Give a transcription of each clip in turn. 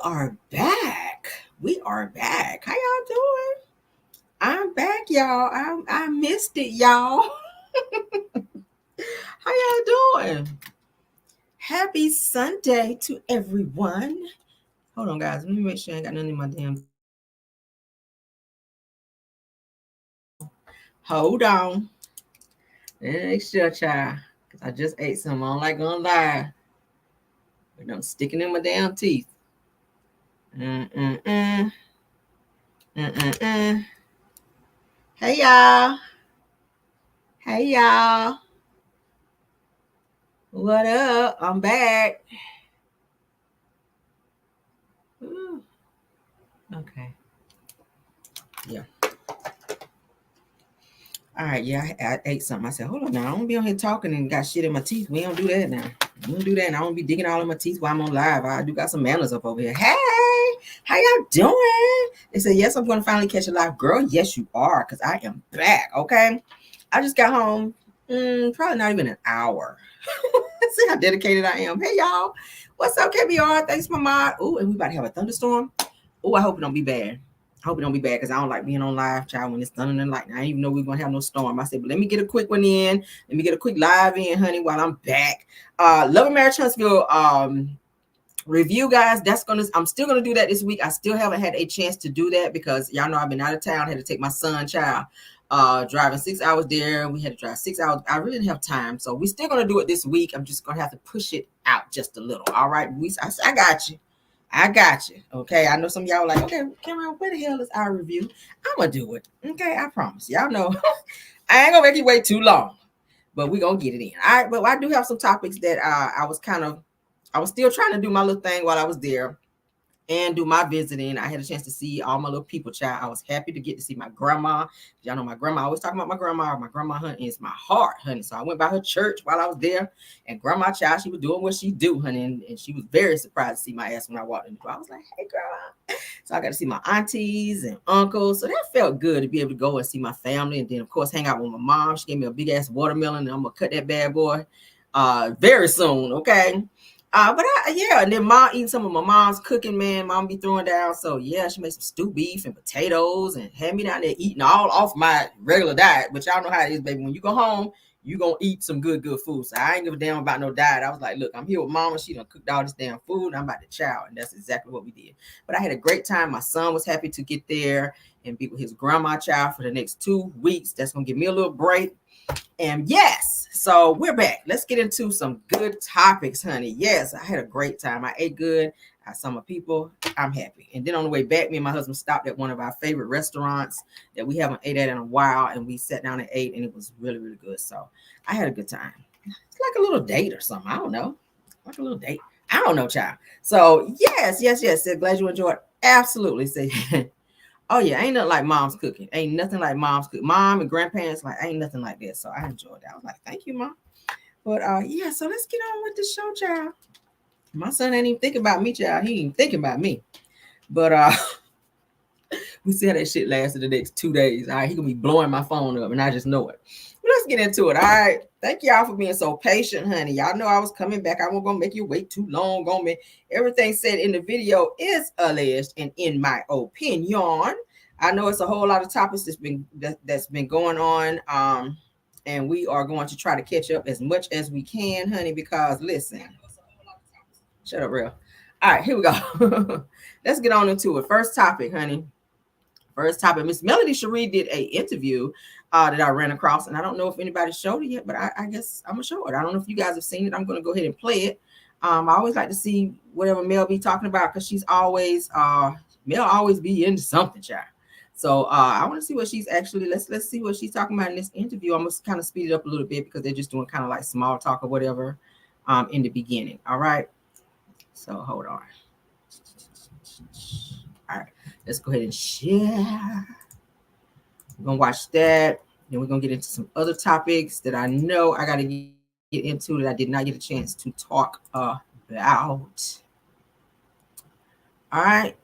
are back. We are back. How y'all doing? I'm back, y'all. I missed it, y'all. How y'all doing? Happy Sunday to everyone. Hold on, guys. Let me make sure I ain't got nothing in my damn. Hold on. Make sure, child. Because I just ate some. I don't like going live. But I'm sticking in my damn teeth. Mm-mm-mm. Mm-mm-mm. Hey, y'all. Hey, y'all. What up? I'm back. Ooh. Okay. Yeah. All right. Yeah, I ate something. I said, hold on now. I don't be on here talking and got shit in my teeth. We don't do that now. We don't do that. And I don't be digging all in my teeth while I'm on live. I do got some manners up over here. Hey, how y'all doing? They said, yes, I'm going to finally catch a live. Girl, yes, you are. Because I am back. Okay. I just got home. Probably not even an hour. See how dedicated I am. Hey, y'all. What's up, KBR? Thanks, Mama. Ooh, and we about to have a thunderstorm. Oh, I hope it don't be bad. I hope it don't be bad because I don't like being on live, child, when it's thunder and lightning. I didn't even know we were going to have no storm. I said, but let me get a quick one in. Let me get a quick live in, honey, while I'm back. Love and Marriage Huntsville review, guys. I'm still going to do that this week. I still haven't had a chance to do that because y'all know I've been out of town. I had to take my son, child, driving 6 hours there. We had to drive 6 hours. I really didn't have time. So we're still going to do it this week. I'm just going to have to push it out just a little. All right. I got you. I got you. Okay. I know some of y'all are like, okay, Cameron, where the hell is our review? I'm going to do it. Okay. I promise. Y'all know I ain't going to make you wait too long, but we're going to get it in. All right. But I do have some topics that I was still trying to do my little thing while I was there and do my visiting. I had a chance to see all my little people, child. I was happy to get to see my grandma. Y'all know my grandma. I always talking about my grandma. My grandma, honey, is my heart, honey. So I went by her church while I was there. And grandma, child, she was doing what she do, honey. And she was very surprised to see my ass when I walked in the door. I was like, hey, grandma. So I got to see my aunties and uncles. So that felt good to be able to go and see my family. And then, of course, hang out with my mom. She gave me a big-ass watermelon. And I'm going to cut that bad boy very soon, okay? And then mom eating some of my mom's cooking, man. Mom be throwing down. So yeah, she made some stew beef and potatoes and had me down there eating all off my regular diet. But y'all know how it is, baby. When you go home, you gonna eat some good food. So I ain't give a damn about no diet. I was like, look, I'm here with mama. She done cooked all this damn food. I'm about to chow. And that's exactly what we did. But I had a great time. My son was happy to get there and be with his grandma child for the next 2 weeks. That's gonna give me a little break. And yes, so we're back. Let's get into some good topics, honey. Yes, I had a great time. I ate good. I saw my people. I'm happy. And then on the way back, me and my husband stopped at one of our favorite restaurants that we haven't ate at in a while. And we sat down and ate, and it was really, really good. So I had a good time. It's like a little date or something. I don't know. Like a little date. I don't know, child. So yes. Said, glad you enjoyed. Absolutely. Say, oh yeah, ain't nothing like mom's cooking. Ain't nothing like mom's cooking. Mom and grandparents, like ain't nothing like that. So I enjoyed that. I was like, thank you, mom. But yeah, so let's get on with the show, child. My son ain't even thinking about me, child. He ain't thinking about me. But we see how that shit lasts for the next 2 days. All right, he gonna be blowing my phone up, and I just know it. But let's get into it. All right. Thank y'all for being so patient, honey. Y'all know I was coming back. I wasn't gonna make you wait too long on me. Everything said in the video is alleged and in my opinion. I know it's a whole lot of topics that's been going on. And we are going to try to catch up as much as we can, honey, because listen. Shut up, real. All right, here we go. Let's get on into it. First topic, honey. First topic. Miss Melody Sheree did a interview that I ran across, and I don't know if anybody showed it yet, but I guess I'm gonna show it. I don't know if you guys have seen it. I'm gonna go ahead and play it. I always like to see whatever Mel be talking about because she's always Mel always be into something, child. So I want to see what she's actually. Let's see what she's talking about in this interview. I'm gonna kind of speed it up a little bit because they're just doing kind of like small talk or whatever in the beginning. All right. So hold on. All right, let's go ahead and share. We're gonna watch that. Then we're gonna get into some other topics that I know I gotta get into that I did not get a chance to talk about. All right.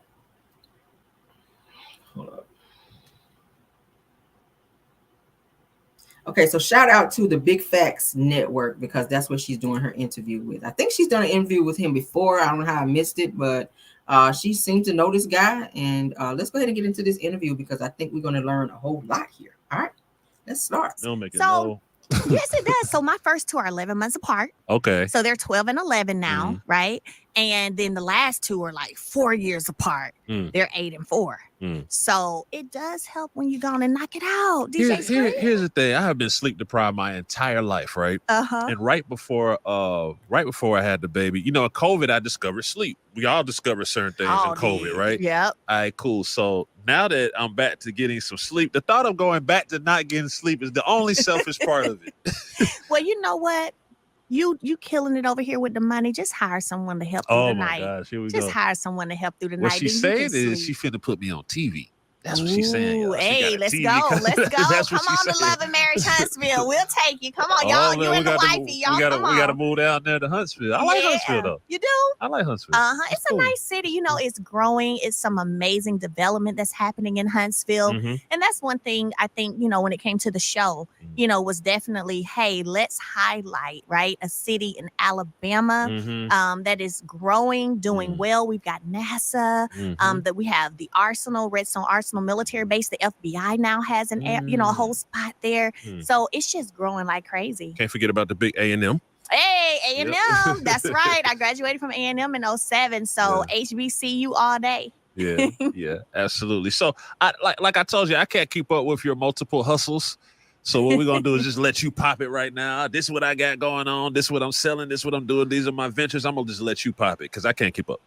Hold up. Okay, so shout out to the Big Facts Network because that's what she's doing her interview with. I think she's done an interview with him before. I don't know how I missed it, but She seemed to know this guy, and let's go ahead and get into this interview because I think we're going to learn a whole lot here. All right, let's start. Don't make it So, low. yes, it does. So my first two are 11 months apart. Okay. So they're 12 and 11 now, right? And then the last two are like 4 years apart. They're 8 and 4. So it does help when you go on and knock it out. Here's the thing. I have been sleep deprived my entire life, right? And right before I had the baby, in COVID, I discovered sleep. We all discovered certain things in COVID, right? Yep. All right, cool. So now that I'm back to getting some sleep, the thought of going back to not getting sleep is the only selfish part of it. Well, you know what? You killing it over here with the money. Just hire someone to help through the night. Oh my gosh, here we Just go. hire someone to help through the What night. she's saying is she finna put me on TV. That's what she's saying. Y'all. Hey, let's TV. go. Let's go. That's Come what she's on to saying. Love and Marriage Huntsville. We'll take you. Come on, Oh, y'all. man, You and the wifey. Y'all, come on. We got to move down there to Huntsville. I like Huntsville, though. You do? I like Huntsville. It's a nice city. It's growing. It's some amazing development that's happening in Huntsville. And that's one thing I think, when it came to the show, was definitely, hey, let's highlight, right, a city in Alabama that is growing, doing well. We've got NASA, that we have the Arsenal, Redstone Arsenal military base. The FBI now has a whole spot there. So it's just growing like crazy. Can't forget about the big A&M. Hey, A&M. That's right. I graduated from A&M in 07. So HBCU all day. Yeah, absolutely. So like I told you, I can't keep up with your multiple hustles. So what we're going to do is just let you pop it right now. This is what I got going on. This is what I'm selling. This is what I'm doing. These are my ventures. I'm going to just let you pop it because I can't keep up.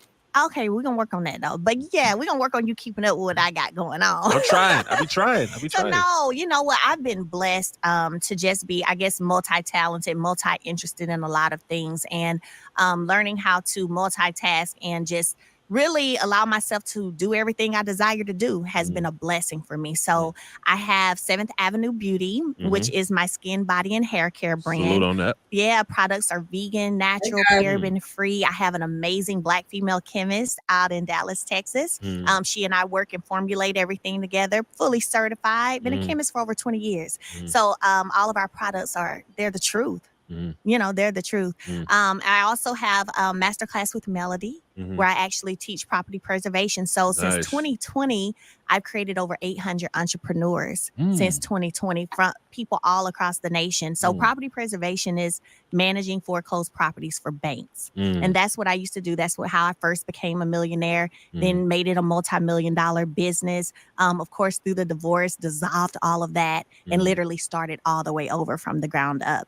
Okay, we're going to work on that, though. But, yeah, we're going to work on you keeping up with what I got going on. I'm trying. I'll be trying. So, no, you know what? I've been blessed to just be, I guess, multi-talented, multi-interested in a lot of things. And learning how to multitask and just really allow myself to do everything I desire to do has been a blessing for me. So I have 7th Avenue Beauty, which is my skin, body, and hair care brand. Salute on that. Yeah, products are vegan, natural, paraben-free. I have an amazing Black female chemist out in Dallas, Texas. She and I work and formulate everything together, fully certified. Been a chemist for over 20 years. So all of our products they're the truth. They're the truth. I also have a masterclass with Melody, where I actually teach property preservation. So since 2020, I've created over 800 entrepreneurs since 2020 from people all across the nation. So property preservation is managing foreclosed properties for banks. And that's what I used to do. That's how I first became a millionaire, then made it a multi-million-dollar business. Of course, through the divorce, dissolved all of that and literally started all the way over from the ground up.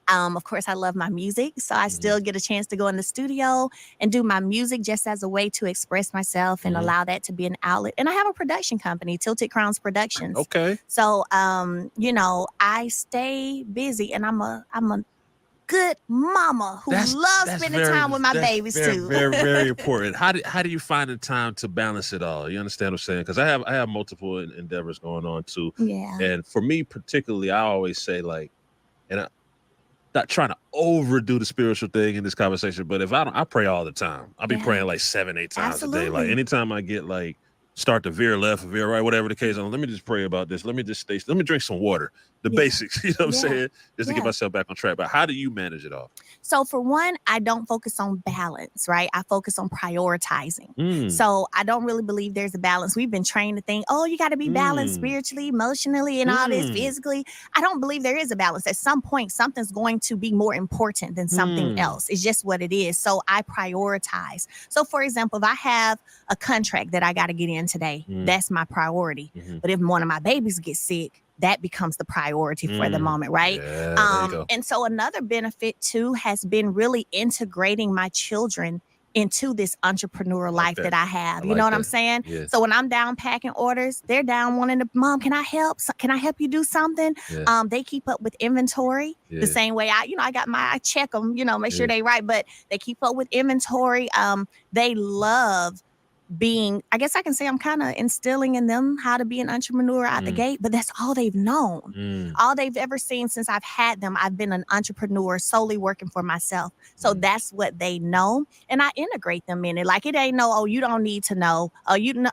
Of course, I love my music, so I still get a chance to go in the studio and do my music just as a way to express myself and allow that to be an outlet. And I have a production company, Tilted Crowns Productions. Okay. So, I stay busy, and I'm a good mama who loves spending time with my babies too. Very, very important. How do you find the time to balance it all? You understand what I'm saying? Because I have multiple endeavors going on too. Yeah. And for me particularly, I always say and I'm not trying to overdo the spiritual thing in this conversation, but if I pray all the time. I'll be praying like 7-8 times a day. Like anytime I get start to veer left or veer right, whatever the case. Let me just pray about this. Let me just let me drink some water. The basics, you know what I'm saying? Just to get myself back on track. But how do you manage it all? So for one, I don't focus on balance, right? I focus on prioritizing. So I don't really believe there's a balance. We've been trained to think, you got to be balanced spiritually, emotionally, and all this physically. I don't believe there is a balance. At some point, something's going to be more important than something else. It's just what it is. So I prioritize. So for example, if I have a contract that I got to get in today, that's my priority. But if one of my babies gets sick, that becomes the priority for the moment, right? Yeah, there you go. And so another benefit too has been really integrating my children into this entrepreneurial life that I have. You know what I'm saying? Yeah. So when I'm down packing orders, they're down wanting to, Mom, can I help? Can I help you do something? Yeah. They keep up with inventory the same way I check them, make sure they right, but they keep up with inventory. They love being, I guess I can say I'm kind of instilling in them how to be an entrepreneur out the gate, but that's all they've known. All they've ever seen since I've had them, I've been an entrepreneur solely working for myself. So that's what they know. And I integrate them in it. Like it ain't you don't need to know.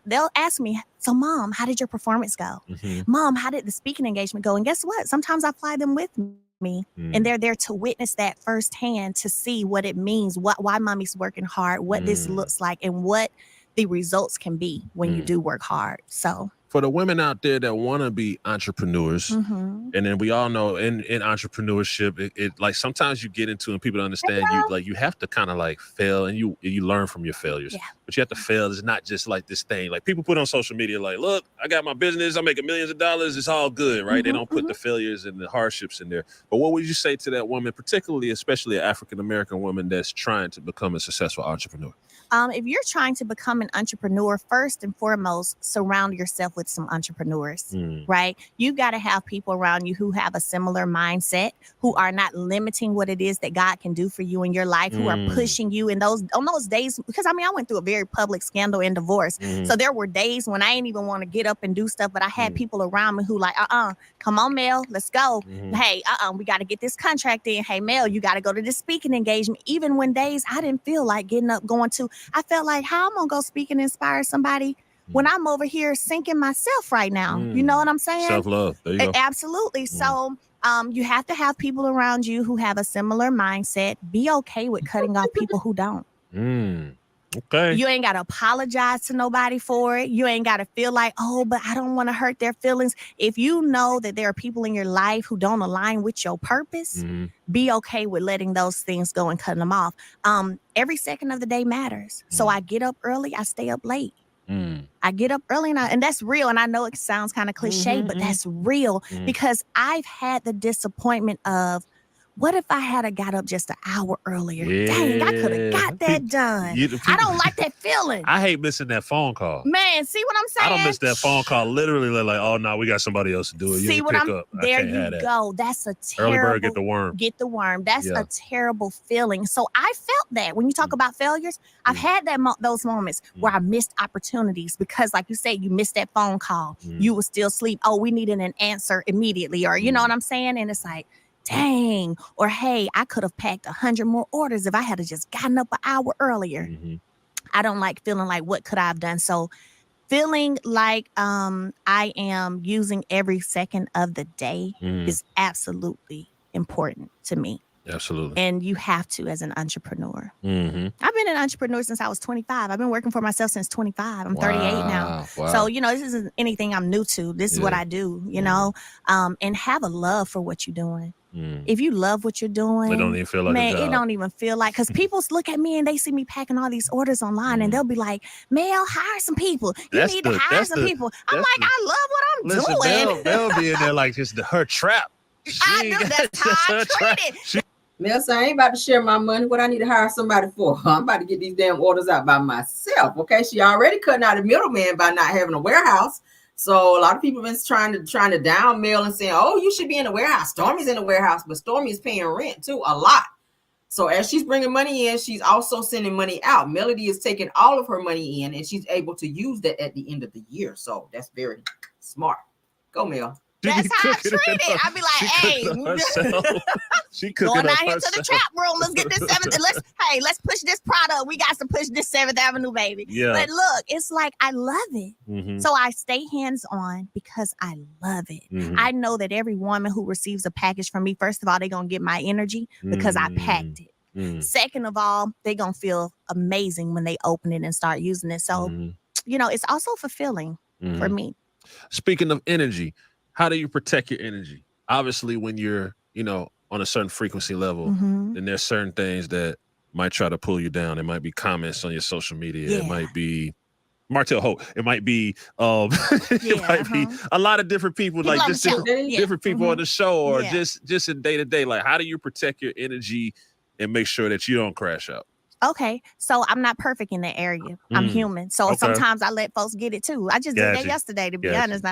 They'll ask me, so Mom, how did your performance go? Mom, how did the speaking engagement go? And guess what? Sometimes I fly them with me. me. And they're there to witness that firsthand to see what it means, why mommy's working hard, what this looks like, and what the results can be when you do work hard. So for the women out there that want to be entrepreneurs, and then we all know in entrepreneurship, it like sometimes you get into and people don't understand you have to kind of like fail and you learn from your failures. But you have to fail. It's not just like this thing. Like people put on social media like, look, I got my business, I'm making millions of dollars, it's all good, right? They don't put the failures and the hardships in there. But what would you say to that woman, particularly, especially an African-American woman that's trying to become a successful entrepreneur? If you're trying to become an entrepreneur, first and foremost, surround yourself with some entrepreneurs, right? You got to have people around you who have a similar mindset, who are not limiting what it is that God can do for you in your life, who are pushing you in on those days. Because I went through a very public scandal and divorce. So there were days when I didn't even want to get up and do stuff, but I had people around me who like, come on, Mel, let's go. Hey, we got to get this contract in. Hey, Mel, you got to go to this speaking engagement. Even when days I didn't feel like getting up, going to, I felt like, how I'm going to go speak and inspire somebody when I'm over here sinking myself right now. You know what I'm saying? Self-love. There you go. Absolutely. So you have to have people around you who have a similar mindset. Be okay with cutting off people who don't. Okay. You ain't got to apologize to nobody for it. You ain't got to feel like, oh, but I don't want to hurt their feelings. If you know that there are people in your life who don't align with your purpose, be okay with letting those things go and cutting them off. Every second of the day matters. So I get up early, I stay up late. I get up early and that's real. And I know it sounds kind of cliche, but that's real because I've had the disappointment of, what if I had got up just an hour earlier? Dang, I could have got that done. I don't like that feeling. I hate missing that phone call. Man, see what I'm saying? I don't miss that phone call. Literally, like, oh no, we got somebody else to do it. See what I'm up. There you go. That's a terrible. Early bird get the worm. Get the worm. That's a terrible feeling. So I felt that when you talk about failures, I've had those moments where I missed opportunities because, like you said, you missed that phone call. You were still asleep. Oh, we needed an answer immediately, or you know what I'm saying? And it's like, dang, or hey, I could have packed 100 more orders if I had just gotten up an hour earlier. I don't like feeling like, what could I have done? So feeling like I am using every second of the day is absolutely important to me. Absolutely. And you have to as an entrepreneur. I've been an entrepreneur since I was 25. I've been working for myself since 25. I'm 38 now. So, this isn't anything I'm new to. This is what I do, you know, and have a love for what you're doing. If you love what you're doing, it don't even feel like a job. It don't even feel like, because people look at me and they see me packing all these orders online and they'll be like, Mel, hire some people. You need to hire some people. I'm like, I love what I'm doing. They'll be in there like just her trap. I know, that's how I treat it. Mel said, I ain't about to share my money. What I need to hire somebody for? I'm about to get these damn orders out by myself. Okay, she already cutting out the middleman by not having a warehouse. So a lot of people have been trying to down Mel and saying, oh, you should be in the warehouse. Stormy's in the warehouse, but Stormy is paying rent too, a lot. So as she's bringing money in, she's also sending money out. Melody is taking all of her money in, and she's able to use that at the end of the year. So that's very smart. Go, Mel. That's how I treat it. I be like, hey, she going out here to the trap room. Let's get this let's push this product. We got to push this 7th Avenue, baby. Yeah. But look, it's like, I love it. So I stay hands-on because I love it. I know that every woman who receives a package from me, first of all, they're going to get my energy because I packed it. Second of all, they're going to feel amazing when they open it and start using it. So, it's also fulfilling for me. Speaking of energy, how do you protect your energy? Obviously, when you're, on a certain frequency level, then there's certain things that might try to pull you down. It might be comments on your social media. It might be Martell Hope. It might be it might be a lot of different people, like just different people on the show, or just in day to day. Like, how do you protect your energy and make sure that you don't crash out? Okay, so I'm not perfect in that area. I'm human. So sometimes I let folks get it too. I just did that yesterday, to be honest.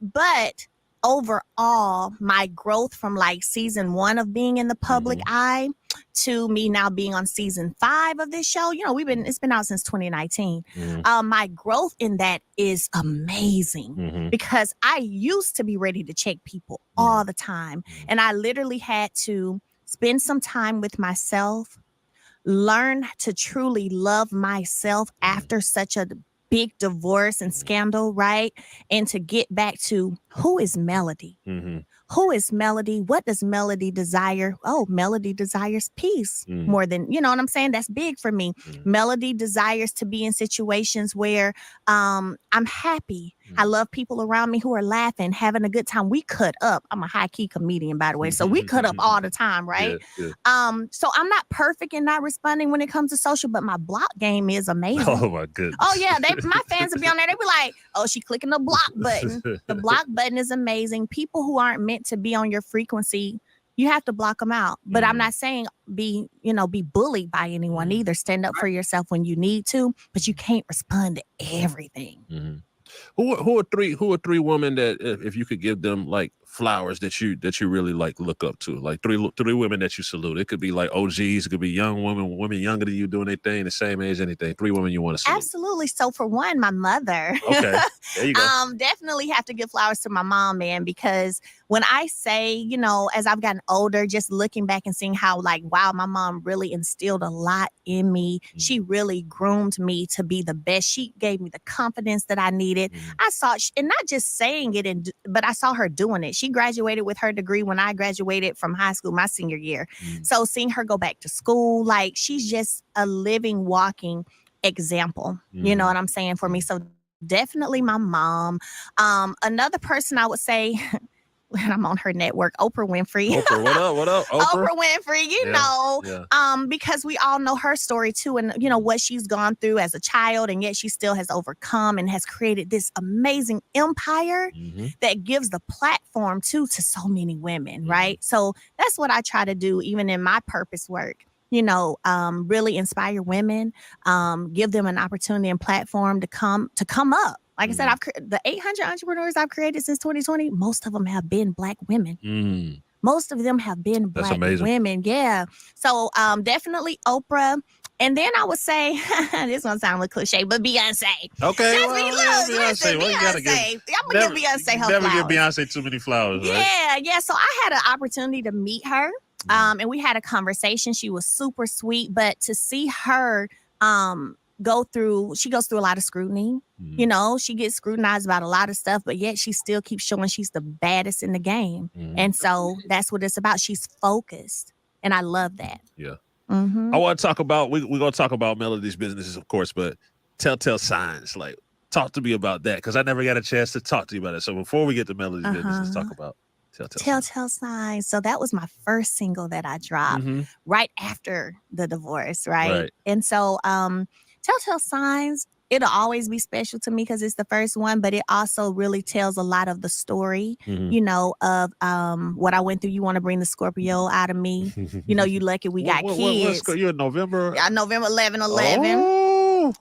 But overall, my growth from like season 1 of being in the public eye to me now being on season 5 of this show, it's been out since 2019. My growth in that is amazing because I used to be ready to check people all the time. And I literally had to spend some time with myself, learn to truly love myself after such a big divorce and scandal, right? And to get back to, who is Melody? who is Melody? What does Melody desire? Oh, Melody desires peace more than, you know what I'm saying? That's big for me. Melody desires to be in situations where I'm happy. I love people around me who are laughing, having a good time. We cut up. I'm a high-key comedian, by the way, so we cut up all the time, right? So I'm not perfect in not responding when it comes to social, but my block game is amazing. Oh, my goodness. Oh, yeah. My fans will be on there. They be like, oh, she clicking the block button. The block button is amazing. People who aren't meant to be on your frequency, you have to block them out. But I'm not saying be bullied by anyone either. Stand up for yourself when you need to, but you can't respond to everything. Who are three women that if you could give them like flowers that you really like look up to, like three women that you salute? It could be like OGs, it could be young women younger than you doing their thing, the same age, anything. Three women you want to salute. Absolutely. So for one, my mother. Okay, there you go. Definitely have to give flowers to my mom, man, because when I say, you know, as I've gotten older, just looking back and seeing how like, wow, my mom really instilled a lot in me. She really groomed me to be the best. She gave me the confidence that I needed. I saw, and not just saying it, but I saw her doing it. She graduated with her degree when I graduated from high school, my senior year. So seeing her go back to school, like she's just a living, walking example. You know what I'm saying, for me. So definitely my mom. Another person I would say, when I'm on her network, Oprah Winfrey. Oprah, what up? Oprah Winfrey, you know, because we all know her story too, and you know what she's gone through as a child, and yet she still has overcome and has created this amazing empire that gives the platform to so many women, right? So that's what I try to do, even in my purpose work. You know, really inspire women, give them an opportunity and platform to come up. Like I said, the 800 entrepreneurs I've created since 2020, most of them have been Black women. Most of them have been Black women. Yeah. So definitely Oprah. And then I would say, this one sound a little cliche, but Beyonce. Okay. Beyonce. I'm going to give Beyonce her never flowers. give Beyonce too many flowers, right? Yeah. So I had an opportunity to meet her. And we had a conversation. She was super sweet, but to see her she goes through a lot of scrutiny. You know, she gets scrutinized about a lot of stuff, but yet she still keeps showing she's the baddest in the game. And so that's what it's about. She's focused. And I love that. Yeah. I want to talk about, we're going to talk about Melody's businesses, of course, but telltale signs. Like, talk to me about that, because I never got a chance to talk to you about it. So before we get to Melody's business, let's talk about Telltale Signs. So that was my first single that I dropped right after the divorce, right? And so Telltale Signs, it'll always be special to me because it's the first one, but it also really tells a lot of the story, you know, of what I went through. You want to bring the Scorpio out of me. You know, you lucky we got kids. You're in November? Yeah, November 11/11.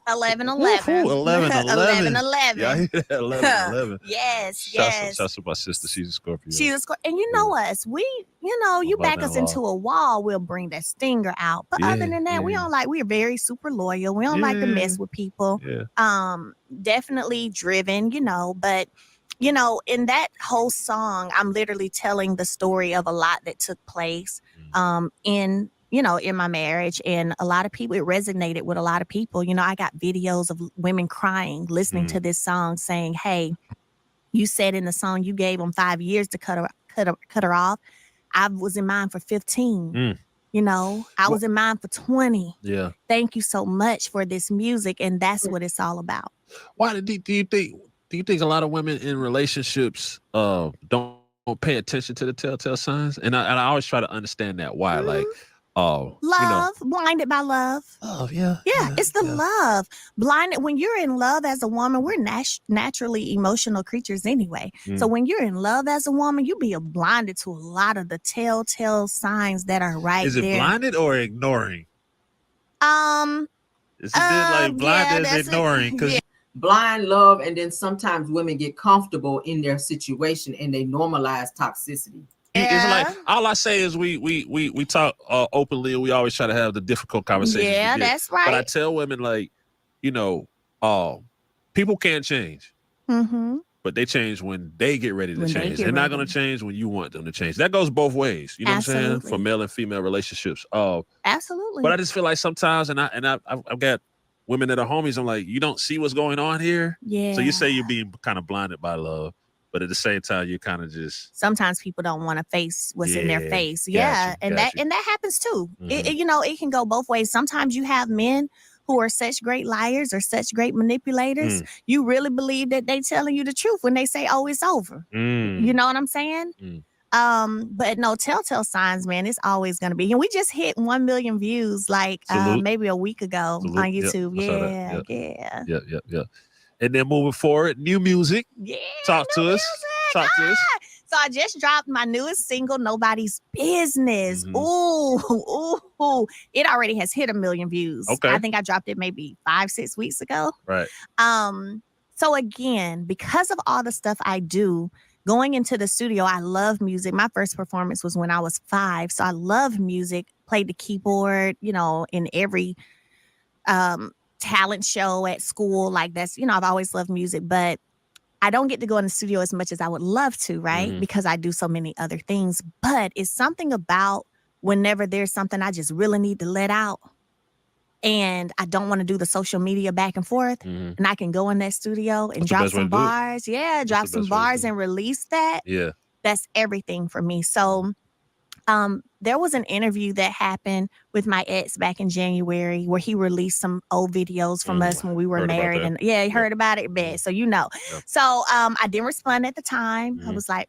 11/11. 11/11. Yeah, I hear that. 11/11. Yes. Shouts to my sister. She's a Scorpio. She's a Scorpio. And you know us. We, you know, you back us into a wall, we'll bring that stinger out. But other than that, we're very super loyal. We don't like to mess with people. Definitely driven, you know, but you know, in that whole song, I'm literally telling the story of a lot that took place in my marriage. And a lot of people, it resonated with a lot of people. You know, I got videos of women crying, listening to this song saying, hey, you said in the song you gave them 5 years to cut her off. I was in mine for 15. You know, I was in mine for 20. Yeah. Thank you so much for this music. And that's what it's all about. Why do you think a lot of women in relationships don't pay attention to the telltale signs? And I always try to understand that. Why? Like, love, blinded by love. Oh, yeah, it's the love. Blinded. When you're in love as a woman, we're naturally emotional creatures anyway. So when you're in love as a woman, you be blinded to a lot of the telltale signs that are right there. Is it blinded or ignoring? Is it like blinded as ignoring? Because blind love, and then sometimes women get comfortable in their situation and they normalize toxicity. It's like, all I say is we talk openly, and we always try to have the difficult conversations. Yeah, that's right. But I tell women, like, you know, people can't change, but they change when they get ready to change. They're not going to change when you want them to change. That goes both ways. You know what I'm saying? For male and female relationships. Absolutely. But I just feel like sometimes, and I've got women that are homies. I'm like, you don't see what's going on here. Yeah. So you say you're being kind of blinded by love. but at the same time, you kind of just sometimes people don't want to face what's in their face. Got you. And that happens too. It can go both ways. Sometimes you have men who are such great liars or such great manipulators. You really believe that they telling you the truth when they say, "Oh, it's over." You know what I'm saying? But no, telltale signs, man, it's always going to be. And we just hit 1 million views like maybe a week ago on YouTube. Yeah. And then moving forward, new music. Yeah. Talk to us. So I just dropped my newest single, Nobody's Business. Ooh. It already has hit 1 million views. Okay. I think I dropped it maybe 5-6 weeks ago. Right. So again, because of all the stuff I do, going into the studio, I love music. My first performance was when I was 5. So I love music, played the keyboard, in every talent show at school. Like that's, I've always loved music, but I don't get to go in the studio as much as I would love to, right? Because I do so many other things. But it's something about whenever there's something I just really need to let out and I don't want to do the social media back and forth, and I can go in that studio and drop some bars. Yeah, drop some bars and release that. Yeah. That's everything for me. So there was an interview that happened with my ex back in January where he released some old videos from us when we were married. And he heard about it bad. So, Yeah. So I didn't respond at the time. I was like,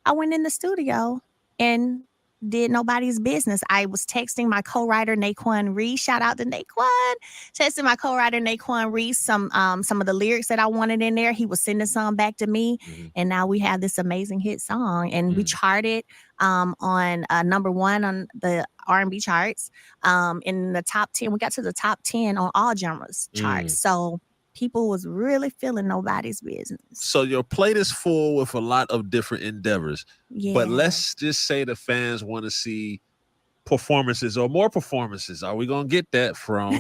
I went in the studio and did Nobody's Business. I was texting my co-writer Naquan Reed. Shout out to Naquan. Texting my co-writer Naquan Reed some of the lyrics that I wanted in there. He was sending some back to me, and now we have this amazing hit song. And we charted on number 1 on the R&B charts. In the top 10, we got to the top 10 on all genres charts. So people was really feeling Nobody's Business. So your plate is full with a lot of different endeavors. Yeah. But let's just say the fans want to see performances or more performances. Are we going to get that from?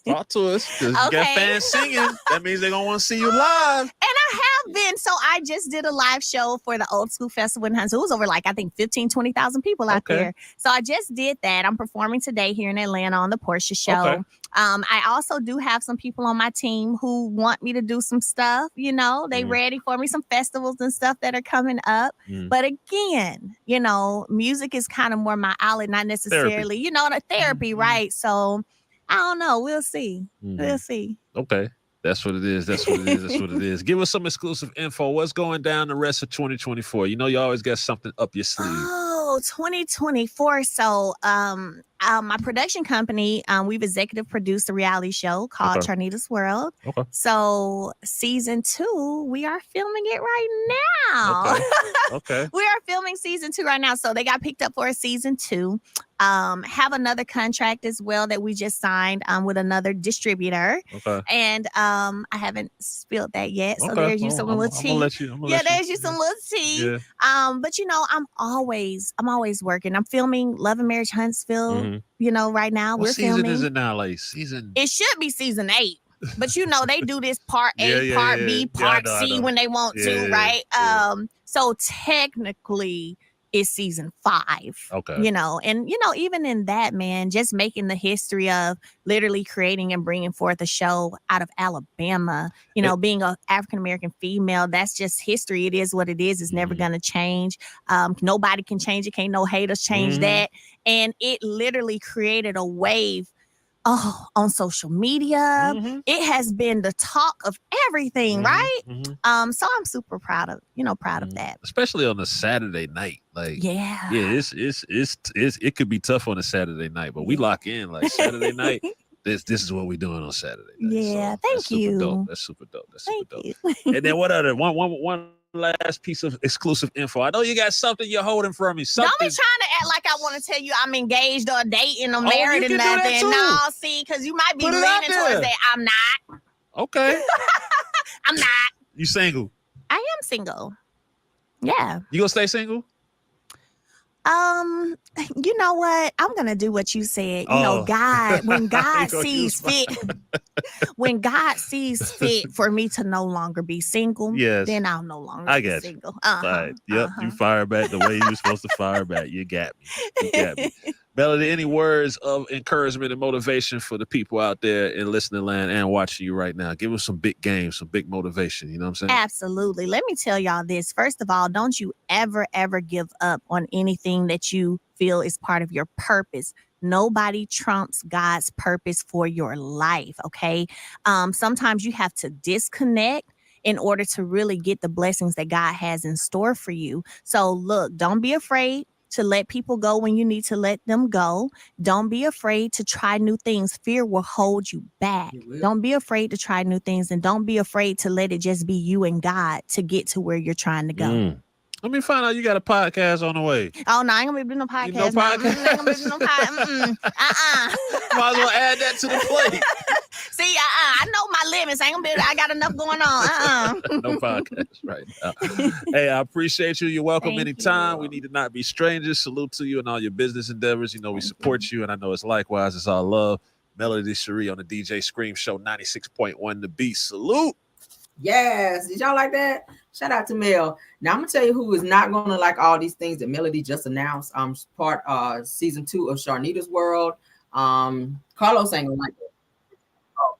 Talk to us. Because you got fans singing. That means they're going to want to see you live. And I have been. So I just did a live show for the Old School Festival in Huntsville. It was over 20,000 people out there. So I just did that. I'm performing today here in Atlanta on the Portia show. Okay. I also do have some people on my team who want me to do some stuff. They ready for me, some festivals and stuff that are coming up. But again, music is kind of more my outlet, not necessarily, the therapy, right? So I don't know. We'll see. We'll see. Okay. That's what it is. Give us some exclusive info. What's going down the rest of 2024? You always got something up your sleeve. Oh, 2024. So my production company, we've executive produced a reality show called Charnita's World. Okay. So season 2, we are filming it right now. Okay. We are filming season 2 right now. So they got picked up for a season 2. Have another contract as well that we just signed with another distributor. Okay. And I haven't spilled that yet. So there's you some little tea. There's you some little tea. Yeah. But I'm always working. I'm filming Love and Marriage Huntsville. Right now what we're season filming. Is it now? Like season? It should be season 8. But they do this part A, part B, part C when they want to, right? Yeah. So technically it's season 5. Okay. And even in that, man, just making the history of literally creating and bringing forth a show out of Alabama, being an African-American female, that's just history. It is what it is. It's never going to change. Nobody can change it. Can't no haters change that. And it literally created a wave on social media. It has been the talk of everything, right? So I'm super proud of that. Especially on a Saturday night. It could be tough on a Saturday night, but we lock in like Saturday night. This is what we're doing on Saturday night. Yeah, so thank you. That's super dope. And then what other one last piece of exclusive info? I know you got something you're holding from me. Don't be trying to act like I want to tell you I'm engaged or dating or married or nothing. No, see, because you might be leaning towards that. I'm not. Okay. I'm not. You single? I am single. Yeah. You gonna stay single? You know what? I'm gonna do what you said. God, when God sees fit, when God sees fit for me to no longer be single, then I'll no longer be single. Right. Yep. You fire back the way you're supposed to fire back. You got me. Melody, any words of encouragement and motivation for the people out there in listening land and watching you right now? Give us some big games, some big motivation. You know what I'm saying? Absolutely. Let me tell y'all this. First of all, don't you ever give up on anything that you feel is part of your purpose. Nobody trumps God's purpose for your life. Okay. Sometimes you have to disconnect in order to really get the blessings that God has in store for you. So look, don't be afraid to let people go when you need to let them go. Don't be afraid to try new things. Fear will hold you back. Don't be afraid to try new things, and don't be afraid to let it just be you and God to get to where you're trying to go. Let me find out you got a podcast on the way. Oh, no, I ain't gonna be doing no podcast. No podcast? I ain't gonna be doing no podcast. Might as well add that to the plate. See, I know my limits. I got enough going on. No podcast right now. Hey, I appreciate you. You're welcome anytime. You. We need to not be strangers. Salute to you and all your business endeavors. You know, we support you, and I know it's likewise. It's all love. Melody Sheree on the DJ Scream Show, 96.1 The Beat. Salute. Yes. Did y'all like that? Shout out to Mel. Now I'm gonna tell you who is not gonna like all these things that Melody just announced. Part season 2 of Sharnita's World. Carlos ain't gonna like that. Oh.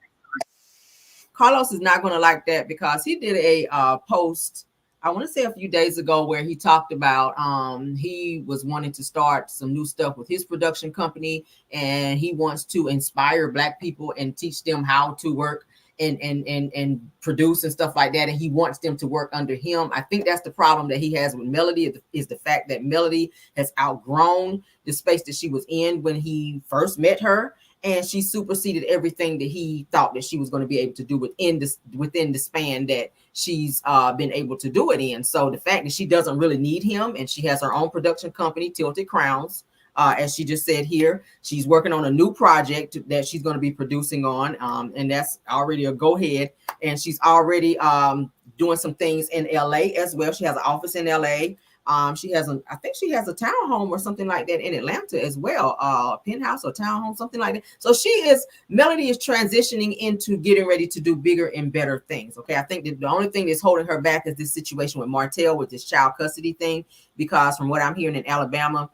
Carlos is not gonna like that because he did a post, I want to say a few days ago, where he talked about he was wanting to start some new stuff with his production company, and he wants to inspire Black people and teach them how to work and produce and stuff like that, and he wants them to work under him. I think that's the problem that he has with Melody, is the fact that Melody has outgrown the space that she was in when he first met her, and she superseded everything that he thought that she was going to be able to do within the span that she's been able to do it in. So the fact that she doesn't really need him, and she has her own production company, Tilted Crowns, as she just said here, she's working on a new project that she's going to be producing on, and that's already a go ahead. And she's already doing some things in LA as well. She has an office in LA. I think she has a townhome or something like that in Atlanta as well, penthouse or townhome, something like that. So Melody is transitioning into getting ready to do bigger and better things. Okay, I think that the only thing that's holding her back is this situation with Martell, with this child custody thing, because from what I'm hearing in Alabama,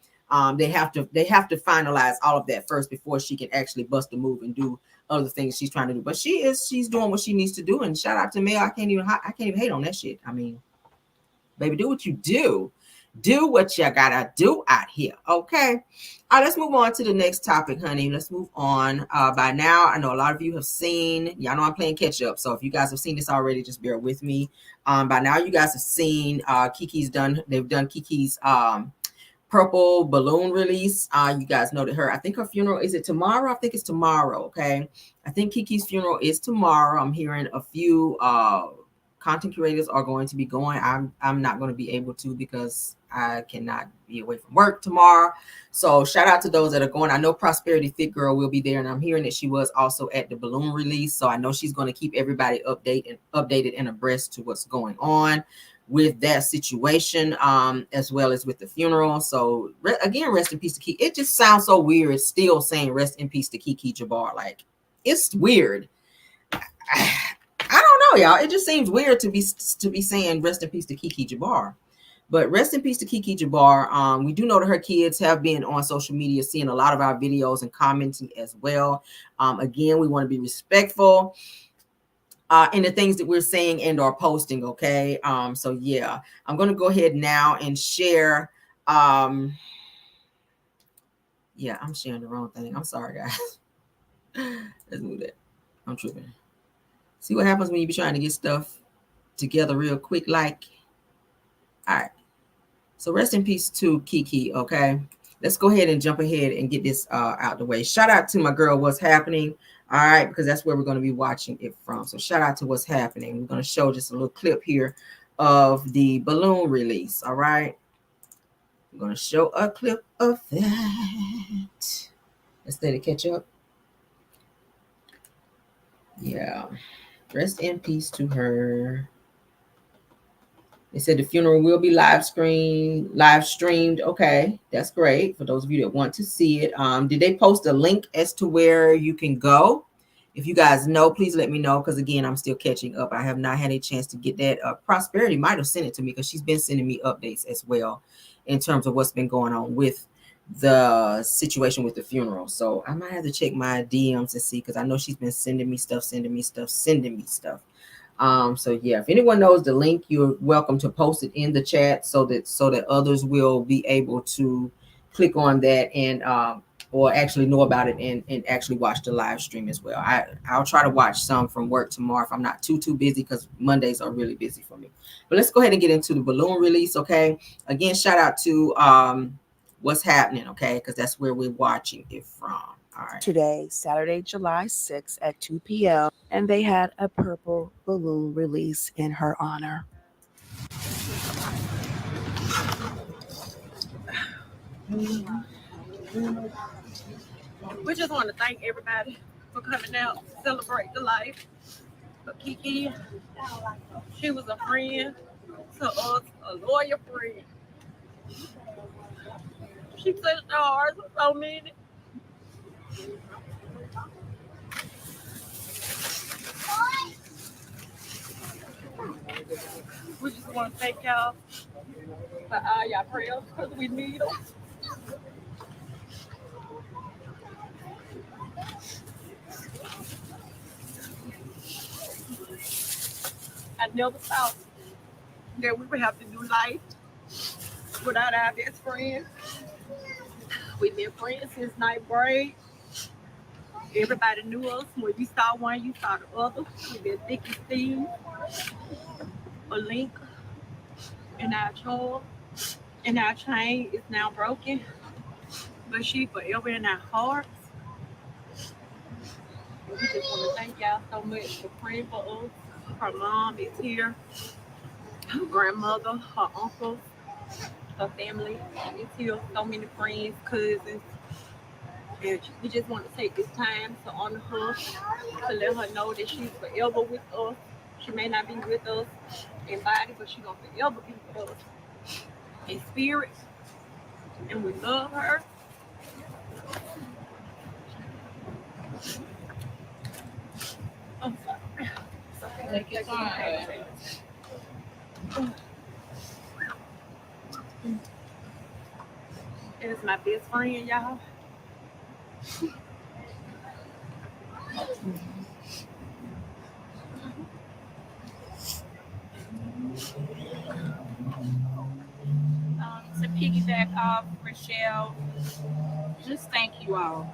they have to finalize all of that first before she can actually bust a move and do other things she's trying to do. But she's doing what she needs to do. And shout out to Mel. I can't even hate on that shit. I mean, baby, do what you do. Do what you gotta do out here. Okay. All right, let's move on to the next topic, honey. Let's move on. By now, I know a lot of you have seen, y'all know I'm playing catch up. So if you guys have seen this already, just bear with me. By now, you guys have seen they've done Kiki's purple balloon release. You guys know that I think her funeral, is it tomorrow? I think it's tomorrow. Okay. I think Kiki's funeral is tomorrow. I'm hearing a few content creators are going to be going. I'm not going to be able to because I cannot be away from work tomorrow. So shout out to those that are going. I know Prosperity Fit Girl will be there, and I'm hearing that she was also at the balloon release. So I know she's going to keep everybody updated and abreast to what's going on with that situation, as well as with the funeral. So again, rest in peace to Kiki. It just sounds so weird. It's still saying rest in peace to Kiki Jabar. Like, it's weird. I don't know, y'all. It just seems weird to be saying rest in peace to Kiki Jabar. But rest in peace to Kiki Jabar. We do know that her kids have been on social media seeing a lot of our videos and commenting as well. Again, we want to be respectful in the things that we're saying and or posting. Okay. So yeah, I'm going to go ahead now and share. Yeah, I'm sharing the wrong thing. I'm sorry, guys. Let's move that. I'm tripping. See what happens when you be trying to get stuff together real quick. Like, all right. So rest in peace to Kiki. Okay. Let's go ahead and jump ahead and get this out the way. Shout out to my girl, What's Happening. All right, because that's where we're going to be watching it from. So shout out to What's Happening. We're going to show just a little clip here of the balloon release. All right. I'm going to show a clip of that. Let's let it catch up. Yeah. Rest in peace to her. They said the funeral will be live streamed. Okay, that's great for those of you that want to see it. Did they post a link as to where you can go? If you guys know, please let me know, because again, I'm still catching up. I have not had a chance to get that. Prosperity might have sent it to me because she's been sending me updates as well in terms of what's been going on with the situation with the funeral. So I might have to check my DMs and see, because I know she's been sending me stuff. So yeah, if anyone knows the link, you're welcome to post it in the chat so that others will be able to click on that and or actually know about it and actually watch the live stream as well. I'll try to watch some from work tomorrow if I'm not too busy, because Mondays are really busy for me. But let's go ahead and get into the balloon release, okay? Again, shout out to what's happening, okay? Because that's where we're watching it from. All right. Today, Saturday, July 6th at 2 p.m., and they had a purple balloon release in her honor. We just want to thank everybody for coming out to celebrate the life of Kiki. She was a friend to us, a loyal friend. She touched our hearts with so many. We just want to thank y'all for all y'all prayers, because we need them. I never thought that we would have to do life without our best friend. We've been friends since ninth grade. Everybody knew us. When you saw one, you saw the other. We've been thick as thieves. A link in our charm, and our chain is now broken. But she forever in our hearts. We just want to thank y'all so much for praying for us. Her mom is here. Her grandmother, her uncles, her family is here. So many friends, cousins. And we just want to take this time to honor her, to let her know that she's forever with us. She may not be with us in body, but she's going to forever be with us in spirit. And we love her. I'm sorry. Take your time. It is my best friend, y'all. To piggyback off Rochelle, just thank you all.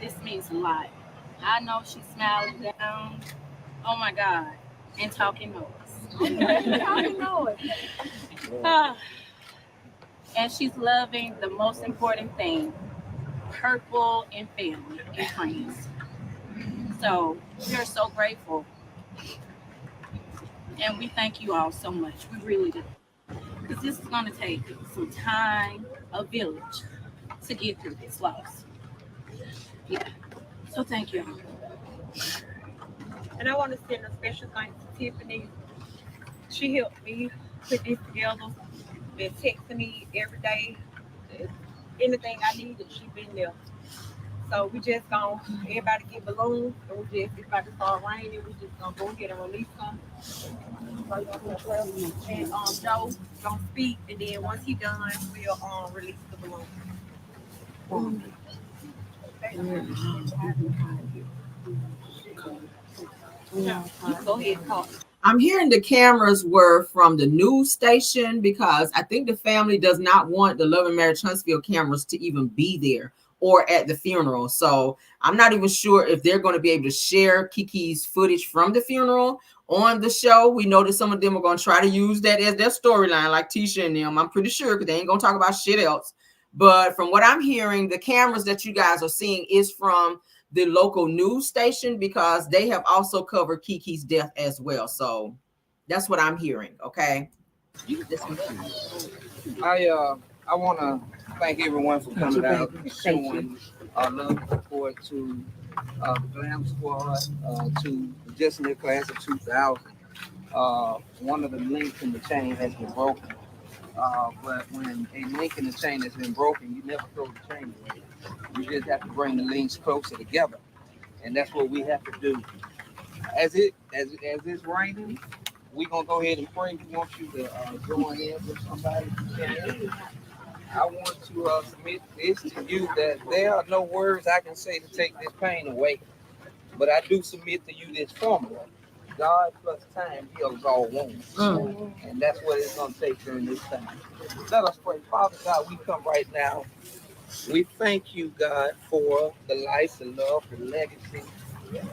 This means a lot. I know she's smiling down. Oh my God. And talking noise. Talking noise. And she's loving the most important thing, purple and family and friends. So we are so grateful. And we thank you all so much. We really do. Because this is going to take some time, a village, to get through this loss. Yeah. So thank you. And I want to send a special thanks to Tiffany. She helped me put this together. Been texting me every day. Anything I needed, she been there. So we just gonna everybody get balloons, and we just, it's about to start raining. We just gonna go ahead and release them. And Joe gonna speak, and then once he done, we'll release the balloon. Yeah, you go ahead and talk. I'm hearing the cameras were from the news station, because I think the family does not want the Love and Marriage Huntsville cameras to even be there or at the funeral. So I'm not even sure if they're going to be able to share Kiki's footage from the funeral on the show. We know that some of them are going to try to use that as their storyline, like Tisha and them. I'm pretty sure, because they ain't going to talk about shit else. But from what I'm hearing, the cameras that you guys are seeing is from the local news station, because they have also covered Kiki's death as well. So that's what I'm hearing. Okay. I want to thank everyone for coming out and showing love and support to the Glam Squad, to the Just in the Class of 2000. One of the links in the chain has been broken. But when a link in the chain has been broken, you never throw the chain away. You just have to bring the links closer together. And that's what we have to do. As it's raining, we're going to go ahead and pray. We want you to join in with somebody. I want to submit this to you that there are no words I can say to take this pain away, but I do submit to you this formula. God plus time heals all wounds. And that's what it's going to take during this time. Let us pray. Father God, we come right now. We thank you, God, for the life, the love, the legacy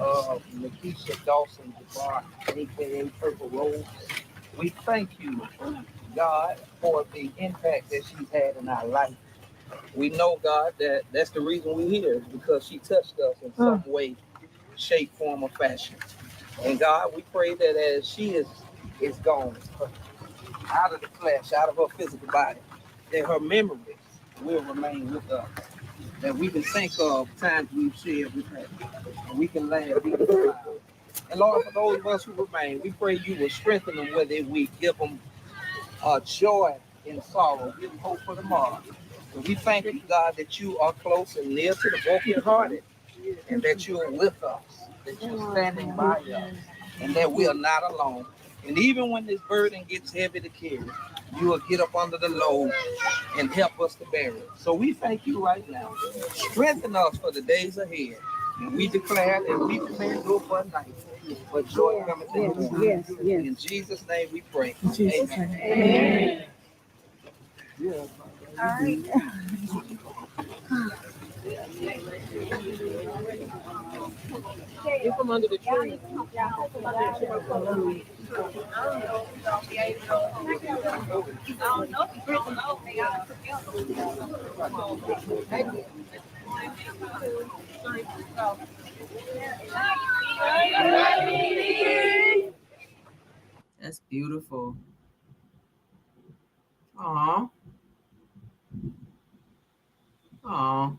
of Lakeisha Dawson Jabar, aka Purple Rose. We thank you, God, for the impact that she's had in our life. We know, God, that that's the reason we're here, because she touched us in some way, shape, form, or fashion. And God, we pray that as she is gone out of the flesh, out of her physical body, that her memories will remain with us. That we can think of times we've shared with her. And we can laugh, we can smile. And Lord, for those of us who remain, we pray you will strengthen them where they weak, give them joy in sorrow, give them hope for tomorrow. And we thank you, God, that you are close and near to the brokenhearted, and that you are with us, that you're standing by us, and that we are not alone. And even when this burden gets heavy to carry, you will get up under the load and help us to bear it. So we thank you right now. Strengthen us for the days ahead. And we declare that we may go for a night, but joy cometh in the morning. In Jesus' name we pray. Amen. Amen. All right. You from under the tree. That's beautiful. Aw. Aw.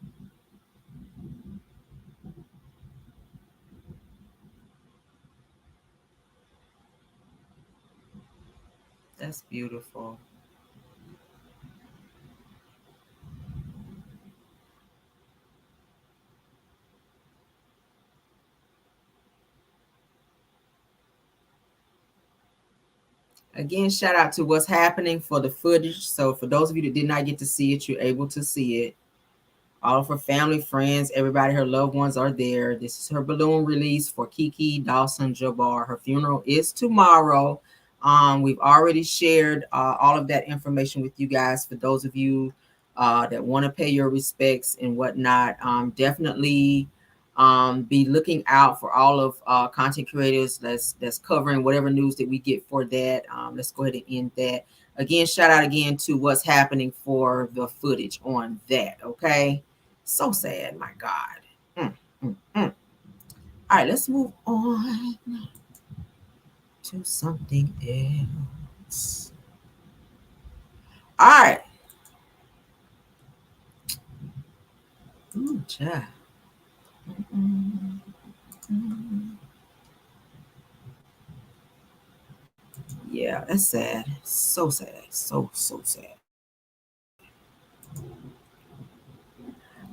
That's beautiful. Again, shout out to what's happening for the footage. So for those of you that did not get to see it, you're able to see it. All of her family, friends, everybody, her loved ones are there. This is her balloon release for Kiki Dawson Jabar. Her funeral is tomorrow. We've already shared all of that information with you guys. For those of you that want to pay your respects and whatnot, definitely be looking out for all of content creators that's covering whatever news that we get for that. Let's go ahead and end that. Again, shout out again to what's happening for the footage on that. Okay. So sad, my God. All right, let's move on to something else. All right. Ooh, child. Yeah, that's sad. So sad. So sad.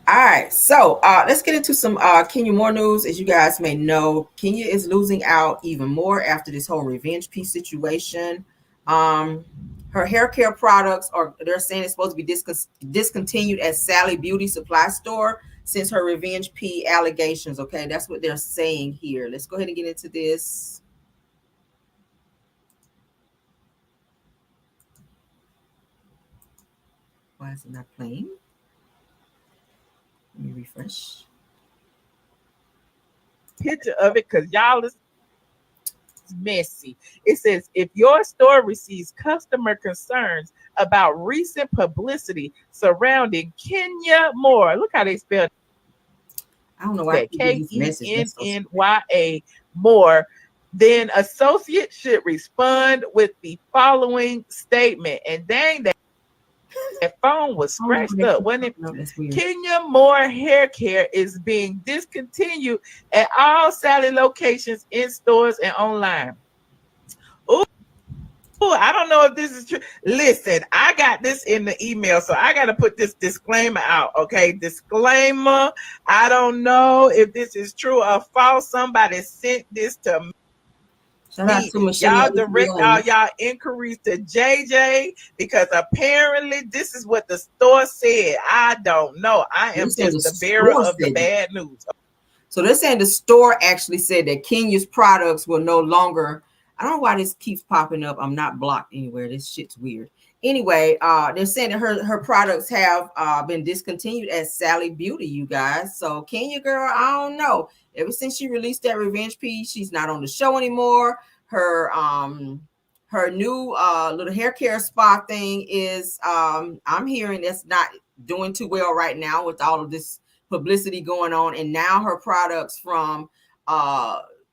All right, so let's get into some Kenya Moore news. As you guys may know, Kenya is losing out even more after this whole revenge piece situation. Her hair care products they're saying it's supposed to be discontinued at Sally Beauty Supply Store since her revenge P allegations. Okay, that's what they're saying here. Let's go ahead and get into this. Why is it not playing? Let me refresh. Picture of it because y'all is messy. It says if your store receives customer concerns about recent publicity surrounding Kenya Moore, look how they spelled I don't know why Kenya Moore, then associate should respond with the following statement. And dang, that phone was scratched up, wasn't it? No, Kenya Moore Hair Care is being discontinued at all Sally locations, in stores, and online. Ooh, I don't know if this is true. Listen, I got this in the email, so I got to put this disclaimer out, okay? Disclaimer, I don't know if this is true or false. Somebody sent this to me. Shout out to Michelle. Y'all direct all y'all inquiries to JJ because apparently this is what the store said. I don't know. I am just the bearer of the bad news. So they're saying the store actually said that Kenya's products will no longer. I don't know why this keeps popping up. I'm not blocked anywhere. This shit's weird. Anyway, they're saying that her products have been discontinued at Sally Beauty, you guys. So Kenya girl, I don't know. Ever since she released that revenge piece, she's not on the show anymore. Her new little hair care spa thing is I'm hearing that's not doing too well right now with all of this publicity going on. And now her products from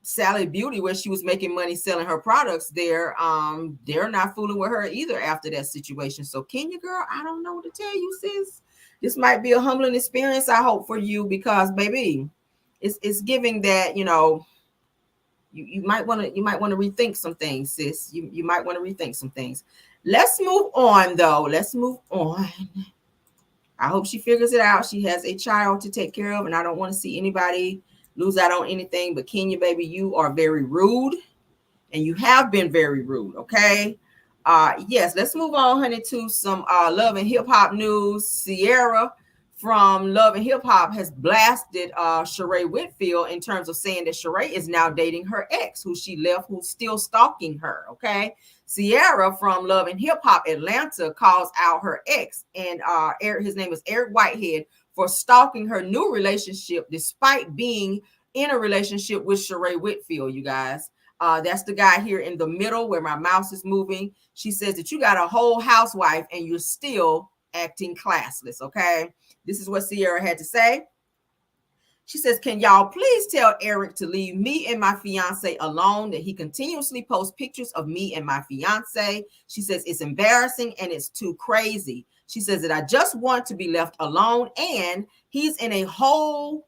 Sally Beauty, where she was making money selling her products there, they're not fooling with her either after that situation. So Kenya girl, I don't know what to tell you, sis. This might be a humbling experience, I hope, for you, because baby, it's giving that, you know, you might want to rethink some things, sis. You might want to rethink some things. Let's move on though. Let's move on. I hope she figures it out. She has a child to take care of, and I don't want to see anybody lose out on anything. But Kenya, baby, you are very rude, and you have been very rude. Okay. Yes, let's move on, honey, to some love and hip hop news. Sierra from Love and Hip Hop has blasted Sheree Whitfield in terms of saying that Sheree is now dating her ex, who she left, who's still stalking her. Okay. Sierra from Love and Hip Hop Atlanta calls out her ex, and his name is Eric Whitehead, for stalking her new relationship despite being in a relationship with Sheree Whitfield, you guys. That's the guy here in the middle where my mouse is moving. She says that you got a whole housewife and you're still acting classless, okay? This is what Sierra had to say. She says, can y'all please tell Eric to leave me and my fiance alone, that he continuously posts pictures of me and my fiance. She says, it's embarrassing and it's too crazy. She says that I just want to be left alone, and he's in a whole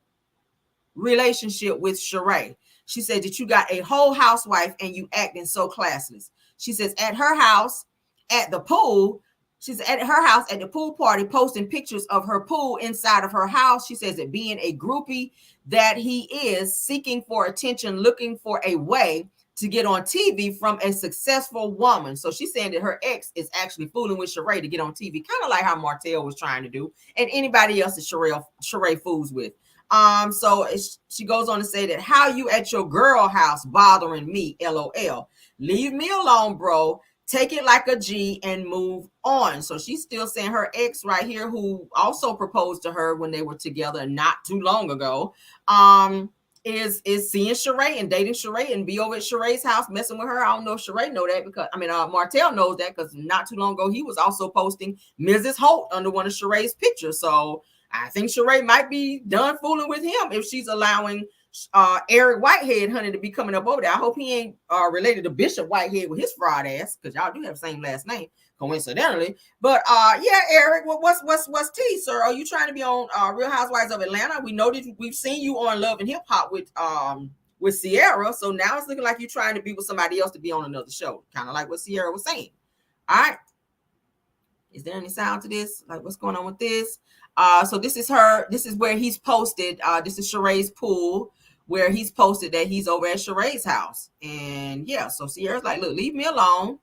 relationship with Sheree. She said that you got a whole housewife and you acting so classless. She says at her house, at the pool, she's at her house at the pool party, posting pictures of her pool inside of her house. She says that being a groupie that he is, seeking for attention, looking for a way to get on TV from a successful woman. So she's saying that her ex is actually fooling with Sheree to get on TV, kind of like how Martell was trying to do, and anybody else that Sheree fools with. So she goes on to say that, how you at your girl house bothering me, LOL. Leave me alone, bro. Take it like a G and move on. So she's still saying her ex right here, who also proposed to her when they were together not too long ago, is seeing Sheree and dating Sheree and be over at Sheree's house messing with her. I don't know if Sheree know that, because Martell knows that, because not too long ago he was also posting Mrs. Holt under one of Sheree's pictures. So I think Sheree might be done fooling with him if she's allowing Eric Whitehead, honey, to be coming up over there. I hope he ain't related to Bishop Whitehead with his fraud ass, because y'all do have the same last name, coincidentally. But yeah, Eric, what's tea, sir? Are you trying to be on Real Housewives of Atlanta? We know that we've seen you on Love and Hip Hop with Sierra, so now it's looking like you're trying to be with somebody else to be on another show, kind of like what Sierra was saying. All right, is there any sound to this? Like, what's going on with this? So this is where he's posted. This is Sheree's pool, where he's posted that he's over at Sheree's house. And yeah, so Sierra's like, look, leave me alone.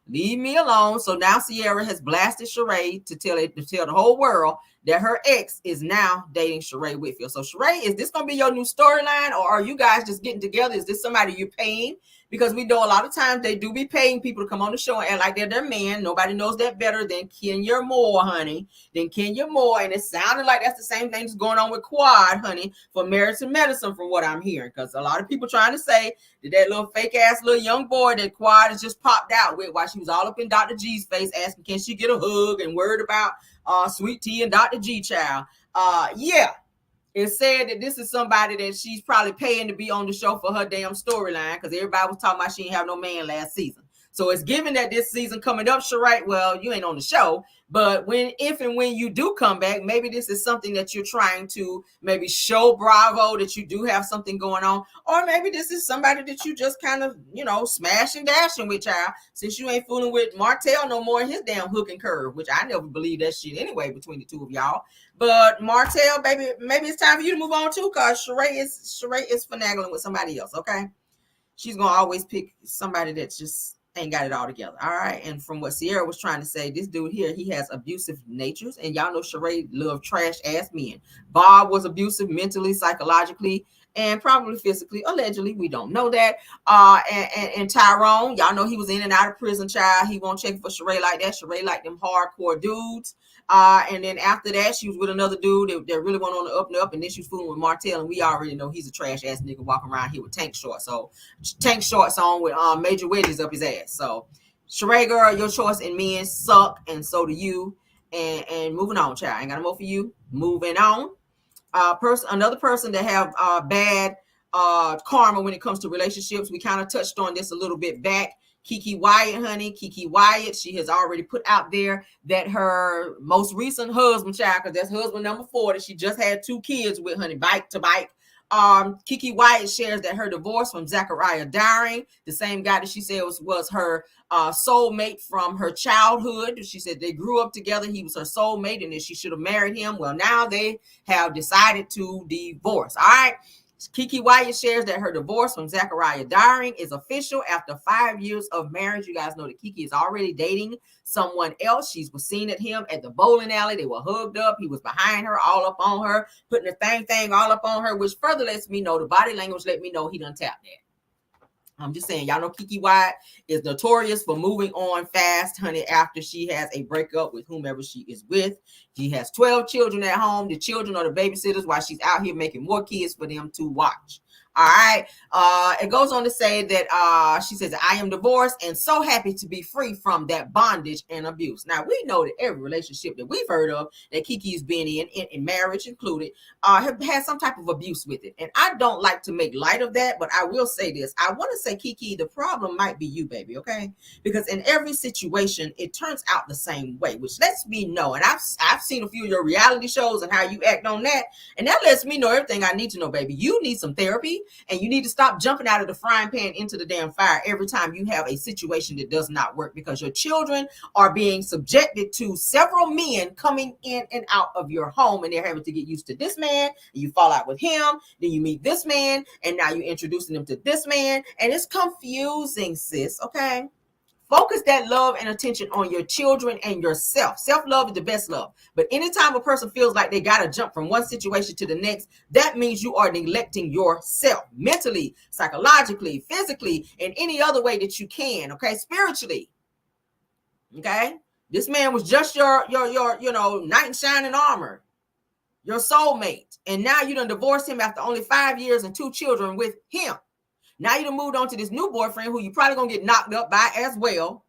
Leave me alone. So now Sierra has blasted Sheree to tell the whole world that her ex is now dating Sheree Whitfield. So Sheree, is this going to be your new storyline, or are you guys just getting together? Is this somebody you're paying? Because we know a lot of times they do be paying people to come on the show and act like they're their man. Nobody knows that better than Kenya Moore, honey. Than Kenya Moore. And it sounded like that's the same thing that's going on with Quad, honey, for Married to Medicine, from what I'm hearing. Because a lot of people trying to say that little fake ass little young boy that Quad has just popped out with, while she was all up in Dr. G's face asking, can she get a hug, and worried about Sweet Tea and Dr. G child. Yeah. It said that this is somebody that she's probably paying to be on the show for her damn storyline, because everybody was talking about she didn't have no man last season. So it's given that this season coming up, Sheree, well, you ain't on the show, but if and when you do come back, maybe this is something that you're trying to maybe show Bravo that you do have something going on, or maybe this is somebody that you just kind of, smash and dashing with, child, since you ain't fooling with Martell no more in his damn hook and curve, which I never believed that shit anyway between the two of y'all. But Martell, baby, maybe it's time for you to move on too, because Sheree is finagling with somebody else, okay? she's gonna always pick somebody that's just ain't got it all together. All right. And from what Sierra was trying to say, this dude here, he has abusive natures. And y'all know Sheree loved trash ass men. Bob was abusive mentally, psychologically, and probably physically. Allegedly, we don't know that. And Tyrone, y'all know he was in and out of prison, child. He won't check for Sheree like that. Sheree like them hardcore dudes. And then after that, she was with another dude that really went on the up and up. And then she was fooling with Martell. And we already know he's a trash ass nigga walking around here with tank shorts. So tank shorts on with major wedges up his ass. So Sheree, girl, your choice in men suck, and so do you. And moving on, child. I ain't got no more for you. Moving on. Another person that have bad karma when it comes to relationships. We kind of touched on this a little bit back. Kiki Wyatt, honey. Kiki Wyatt, she has already put out there that her most recent husband, child, because that's husband number 4 that she just had 2 kids with, honey, bike to bike. Kiki Wyatt shares that her divorce from Zachariah Dowring, the same guy that she said was her soulmate from her childhood. She said they grew up together. He was her soulmate and that she should have married him. Well, now they have decided to divorce. All right. Kiki Wyatt shares that her divorce from Zachariah Dowring is official after 5 years of marriage. You guys know that Kiki is already dating someone else. She was seen at him at the bowling alley. They were hugged up. He was behind her, all up on her, putting the thing all up on her, which further lets me know, the body language let me know he done tapped that. I'm just saying, y'all know Kiki Wyatt is notorious for moving on fast, honey, after she has a breakup with whomever she is with. She has 12 children at home. The children are the babysitters while she's out here making more kids for them to watch. All right. It goes on to say that she says, I am divorced and so happy to be free from that bondage and abuse. Now, we know that every relationship that we've heard of that Kiki's been in marriage included, have had some type of abuse with it. And I don't like to make light of that, but I will say this. I want to say, Kiki, the problem might be you, baby, okay? Because in every situation, it turns out the same way, which lets me know. And I've seen a few of your reality shows and how you act on that. And that lets me know everything I need to know, baby. You need some therapy. And you need to stop jumping out of the frying pan into the damn fire every time you have a situation that does not work, because your children are being subjected to several men coming in and out of your home, and they're having to get used to this man. And you fall out with him, then you meet this man, and now you're introducing them to this man, and it's confusing, sis. Okay. Focus that love and attention on your children and yourself. Self-love is the best love. But anytime a person feels like they got to jump from one situation to the next, that means you are neglecting yourself mentally, psychologically, physically, in any other way that you can. Okay. Spiritually. Okay. This man was just your knight in shining armor, your soulmate. And now you done divorced him after only 5 years and 2 children with him. Now you done moved on to this new boyfriend who you probably gonna get knocked up by as well.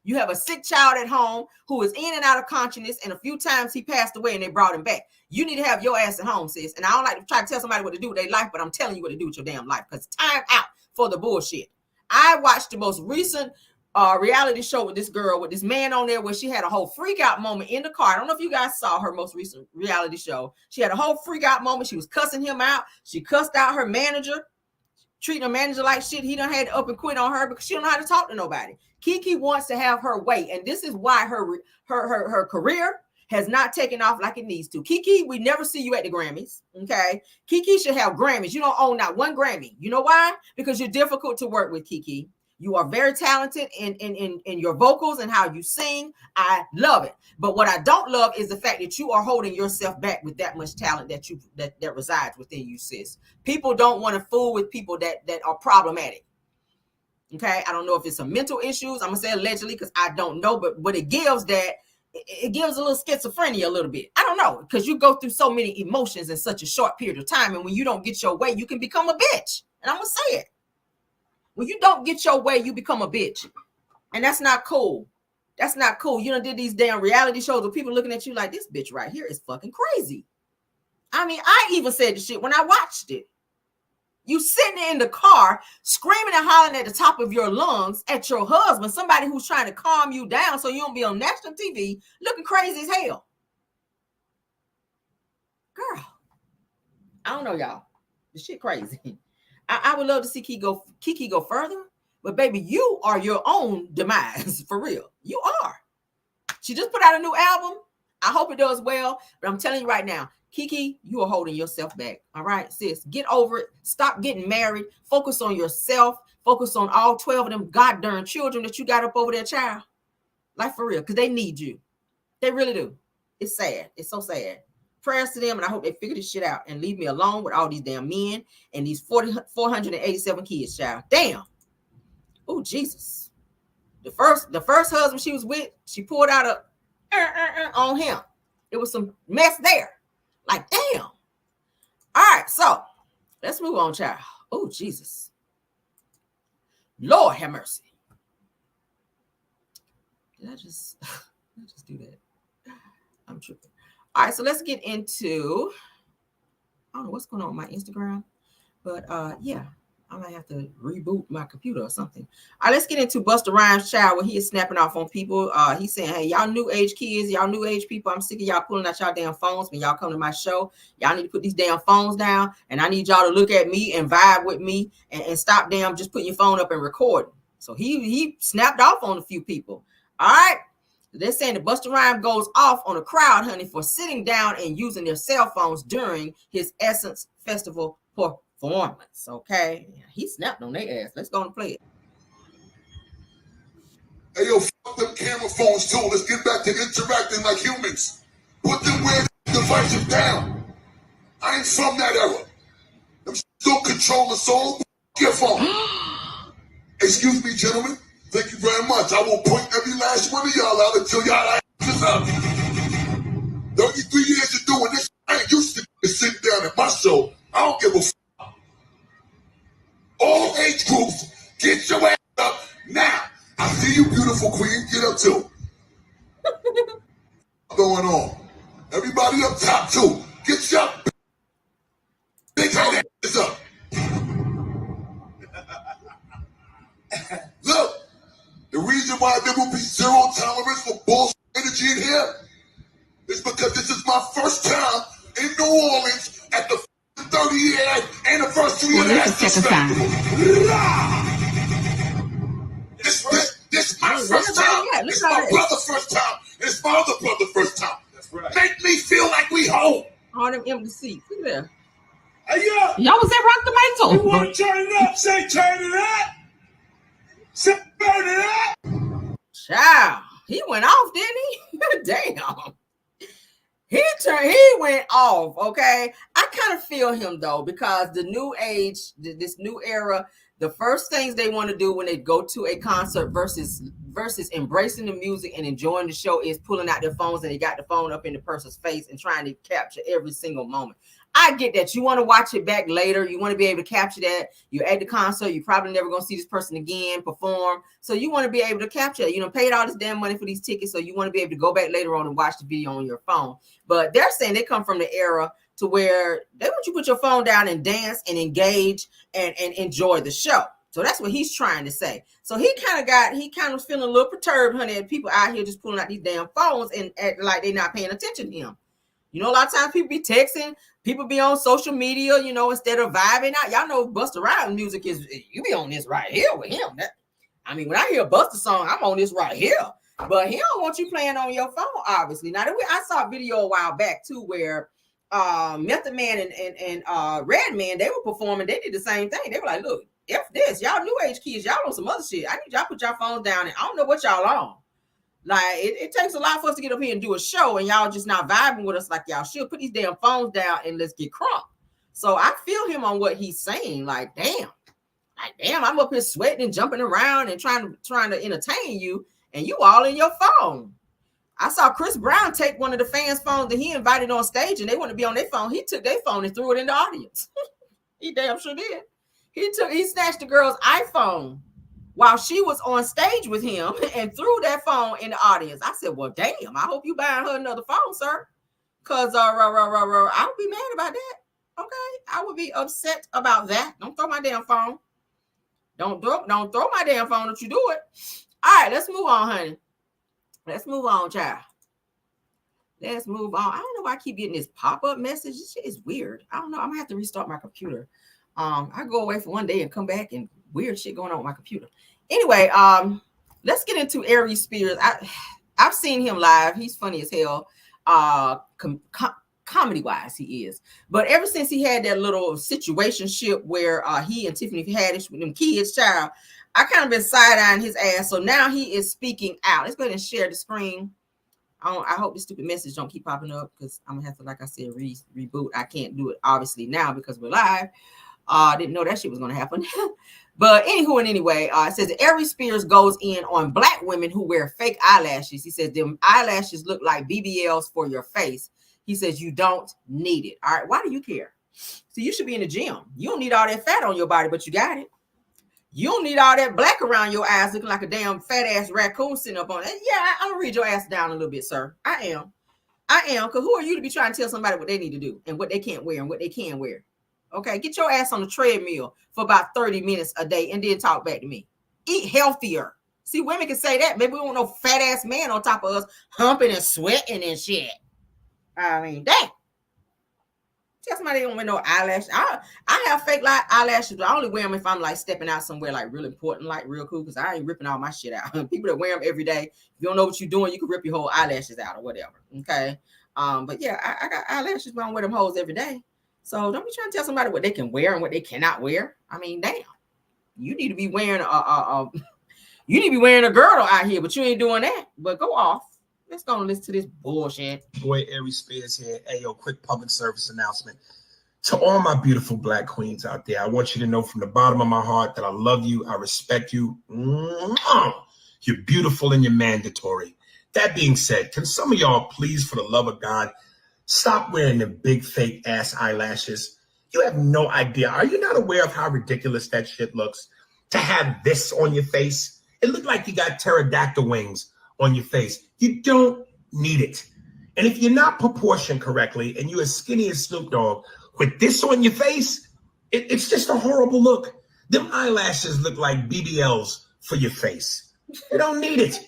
You have a sick child at home who is in and out of consciousness, and a few times he passed away and they brought him back. You need to have your ass at home, sis. And I don't like to try to tell somebody what to do with their life, but I'm telling you what to do with your damn life, because time out for the bullshit. I watched the most recent reality show with this girl, with this man on there, where she had a whole freak out moment in the car. I don't know if you guys saw her most recent reality show. She had a whole freak out moment. She was cussing him out. She cussed out her manager, treating a manager like shit. He done had to up and quit on her because she don't know how to talk to nobody. Kiki wants to have her way, and this is why her career has not taken off like it needs to. Kiki, we never see you at the Grammys, okay? Kiki should have Grammys. You don't own not one Grammy. You know why? Because you're difficult to work with, Kiki. You are very talented in your vocals and how you sing. I love it. But what I don't love is the fact that you are holding yourself back with that much talent that resides within you, sis. People don't want to fool with people that are problematic. Okay, I don't know if it's some mental issues. I'm gonna say allegedly because I don't know, but it gives it gives a little schizophrenia a little bit. I don't know, because you go through so many emotions in such a short period of time, and when you don't get your way, you can become a bitch. And I'm gonna say it. When you don't get your way, you become a bitch. And that's not cool. That's not cool. You done did these damn reality shows with people looking at you like, this bitch right here is fucking crazy. I mean, I even said the shit when I watched it. You sitting in the car screaming and hollering at the top of your lungs at your husband, somebody who's trying to calm you down so you don't be on national TV looking crazy as hell. Girl, I don't know, y'all. This shit crazy. I would love to see Kiki go further, but baby, you are your own demise for real. You are. She just put out a new album. I hope it does well, but I'm telling you right now, Kiki, you are holding yourself back. All right, sis, get over it. Stop getting married. Focus on yourself. Focus on all 12 of them goddamn children that you got up over there, child. Like for real, because they need you. They really do. It's sad. It's so sad. Prayers to them, and I hope they figure this shit out and leave me alone with all these damn men and these 487 kids, child. Damn. Oh, Jesus. The first husband she was with, she pulled out a on him. It was some mess there. Like, damn. All right, so let's move on, child. Oh, Jesus. Lord have mercy. Did I just do that? I'm tripping. All right, so let's get into, I don't know what's going on with my Instagram, but yeah, I might have to reboot my computer or something. All right, let's get into Busta Rhymes, child, where he is snapping off on people. He's saying, hey, y'all new age kids, y'all new age people, I'm sick of y'all pulling out y'all damn phones when y'all come to my show. Y'all need to put these damn phones down, and I need y'all to look at me and vibe with me and stop damn just putting your phone up and recording. So he snapped off on a few people. All right. They're saying that Busta Rhymes goes off on a crowd, honey, for sitting down and using their cell phones during his Essence Festival performance. Okay, he snapped on their ass. Let's go and play it. Hey, yo, fuck them camera phones too. Let's get back to interacting like humans. Put them weird devices down. I ain't from that era. Them still control the soul. Your phone. Excuse me, gentlemen. Thank you very much. I will point every last one of y'all out until y'all asses up. 33 years of doing this, I ain't used to sitting down at my show. I don't give a fuck. All age groups, get your ass up now. I see you, beautiful queen. Get up too. What's going on? Everybody up top too. Get your big head asses up. Look. The reason why there will be zero tolerance for bullshit energy in here is because this is my first time in New Orleans at the 30-year anniversary of the Essence Festival. This my first time. It's my brother's first time. It's my other brother's first time. That's right. Make me feel like we home. All them empty seats. Look there. Hey, yo. Y'all was at Rock the Mantle. You want to turn it up? Say turn it up. Say turn it up. Child, he went off, didn't he? Damn. He went off, okay? I kind of feel him, though, because the new age, this new era, the first things they want to do when they go to a concert versus embracing the music and enjoying the show is pulling out their phones, and they got the phone up in the person's face and trying to capture every single moment. I get that. You want to watch it back later. You want to be able to capture that. You're at the concert. You're probably never going to see this person again perform. So you want to be able to capture it. You know, paid all this damn money for these tickets. So you want to be able to go back later on and watch the video on your phone. But they're saying they come from the era to where they want you to put your phone down and dance and engage and enjoy the show. So that's what he's trying to say. So he kind of feeling a little perturbed, honey, at people out here just pulling out these damn phones and act like they're not paying attention to him. You know, a lot of times people be texting, people be on social media, you know, instead of vibing out. Y'all know Busta Rhymes music is, you be on this right here with him. When I hear a Busta song, I'm on this right here. But he don't want you playing on your phone, obviously. Now, I saw a video a while back, too, where Method Man and Redman, they were performing. They did the same thing. They were like, look, F this. Y'all new age kids, y'all on some other shit. I need y'all put y'all phones down, and I don't know what y'all on. Like, it takes a lot for us to get up here and do a show, and y'all just not vibing with us like y'all should. Put these damn phones down and let's get crunk. So I feel him on what he's saying. Like, damn, I'm up here sweating and jumping around and trying to entertain you, and you all in your phone. I saw Chris Brown take one of the fans' phones that he invited on stage, and they want to be on their phone. He took their phone and threw it in the audience. He damn sure did. He snatched the girl's iPhone while she was on stage with him and threw that phone in the audience. I said, well, damn, I hope you buying her another phone, sir. Because I would be mad about that. Okay? I would be upset about that. Don't throw my damn phone. Don't throw my damn phone if you do it. All right, let's move on, honey. Let's move on, child. Let's move on. I don't know why I keep getting this pop-up message. This shit is weird. I don't know. I'm going to have to restart my computer. I go away for one day and come back and weird shit going on with my computer. Anyway, let's get into Aries Spears. I've seen him live. He's funny as hell. comedy wise he is. But ever since he had that little situationship where he and Tiffany Haddish with them kids, child, I kind of been side-eyeing his ass. So now he is speaking out. Let's go ahead and share the screen. I hope this stupid message don't keep popping up because I'm gonna have to, like I said, reboot. I can't do it obviously now because we're live. I didn't know that shit was gonna happen. But anywho and anyway, it says Aries Spears goes in on black women who wear fake eyelashes. He says them eyelashes look like BBLs for your face. He says you don't need it. All right, why do you care? So you should be in the gym. You don't need all that fat on your body, but you got it. You don't need all that black around your eyes looking like a damn fat ass raccoon sitting up on it. Yeah, I'm gonna read your ass down a little bit, sir. I am. Because who are you to be trying to tell somebody what they need to do and what they can't wear and what they can wear? Okay, get your ass on the treadmill for about 30 minutes a day and then talk back to me. Eat healthier. See, women can say that. Maybe we want no fat ass man on top of us humping and sweating and shit. I mean, dang. Tell somebody they don't wear no eyelashes. I have fake eyelashes, but I only wear them if I'm like stepping out somewhere like real important, like real cool, because I ain't ripping all my shit out. People that wear them every day, if you don't know what you're doing, you can rip your whole eyelashes out or whatever. Okay. But yeah, I got eyelashes, but I don't wear them hoes every day. So don't be trying to tell somebody what they can wear and what they cannot wear. I mean, damn. You need to be wearing you need to be wearing a girdle out here, but you ain't doing that. But go off. Let's go and listen to this bullshit. Boy, Aries Spears here. Hey, yo, quick public service announcement. To all my beautiful black queens out there, I want you to know from the bottom of my heart that I love you. I respect you. You're beautiful and you're mandatory. That being said, can some of y'all please, for the love of God, stop wearing the big fake ass eyelashes? You have no idea. Are you not aware of how ridiculous that shit looks? To have this on your face, it looked like you got pterodactyl wings on your face. You don't need it. And if you're not proportioned correctly and you're as skinny as Snoop Dogg with this on your face, it's just a horrible look. Them eyelashes look like BBLs for your face. You don't need it.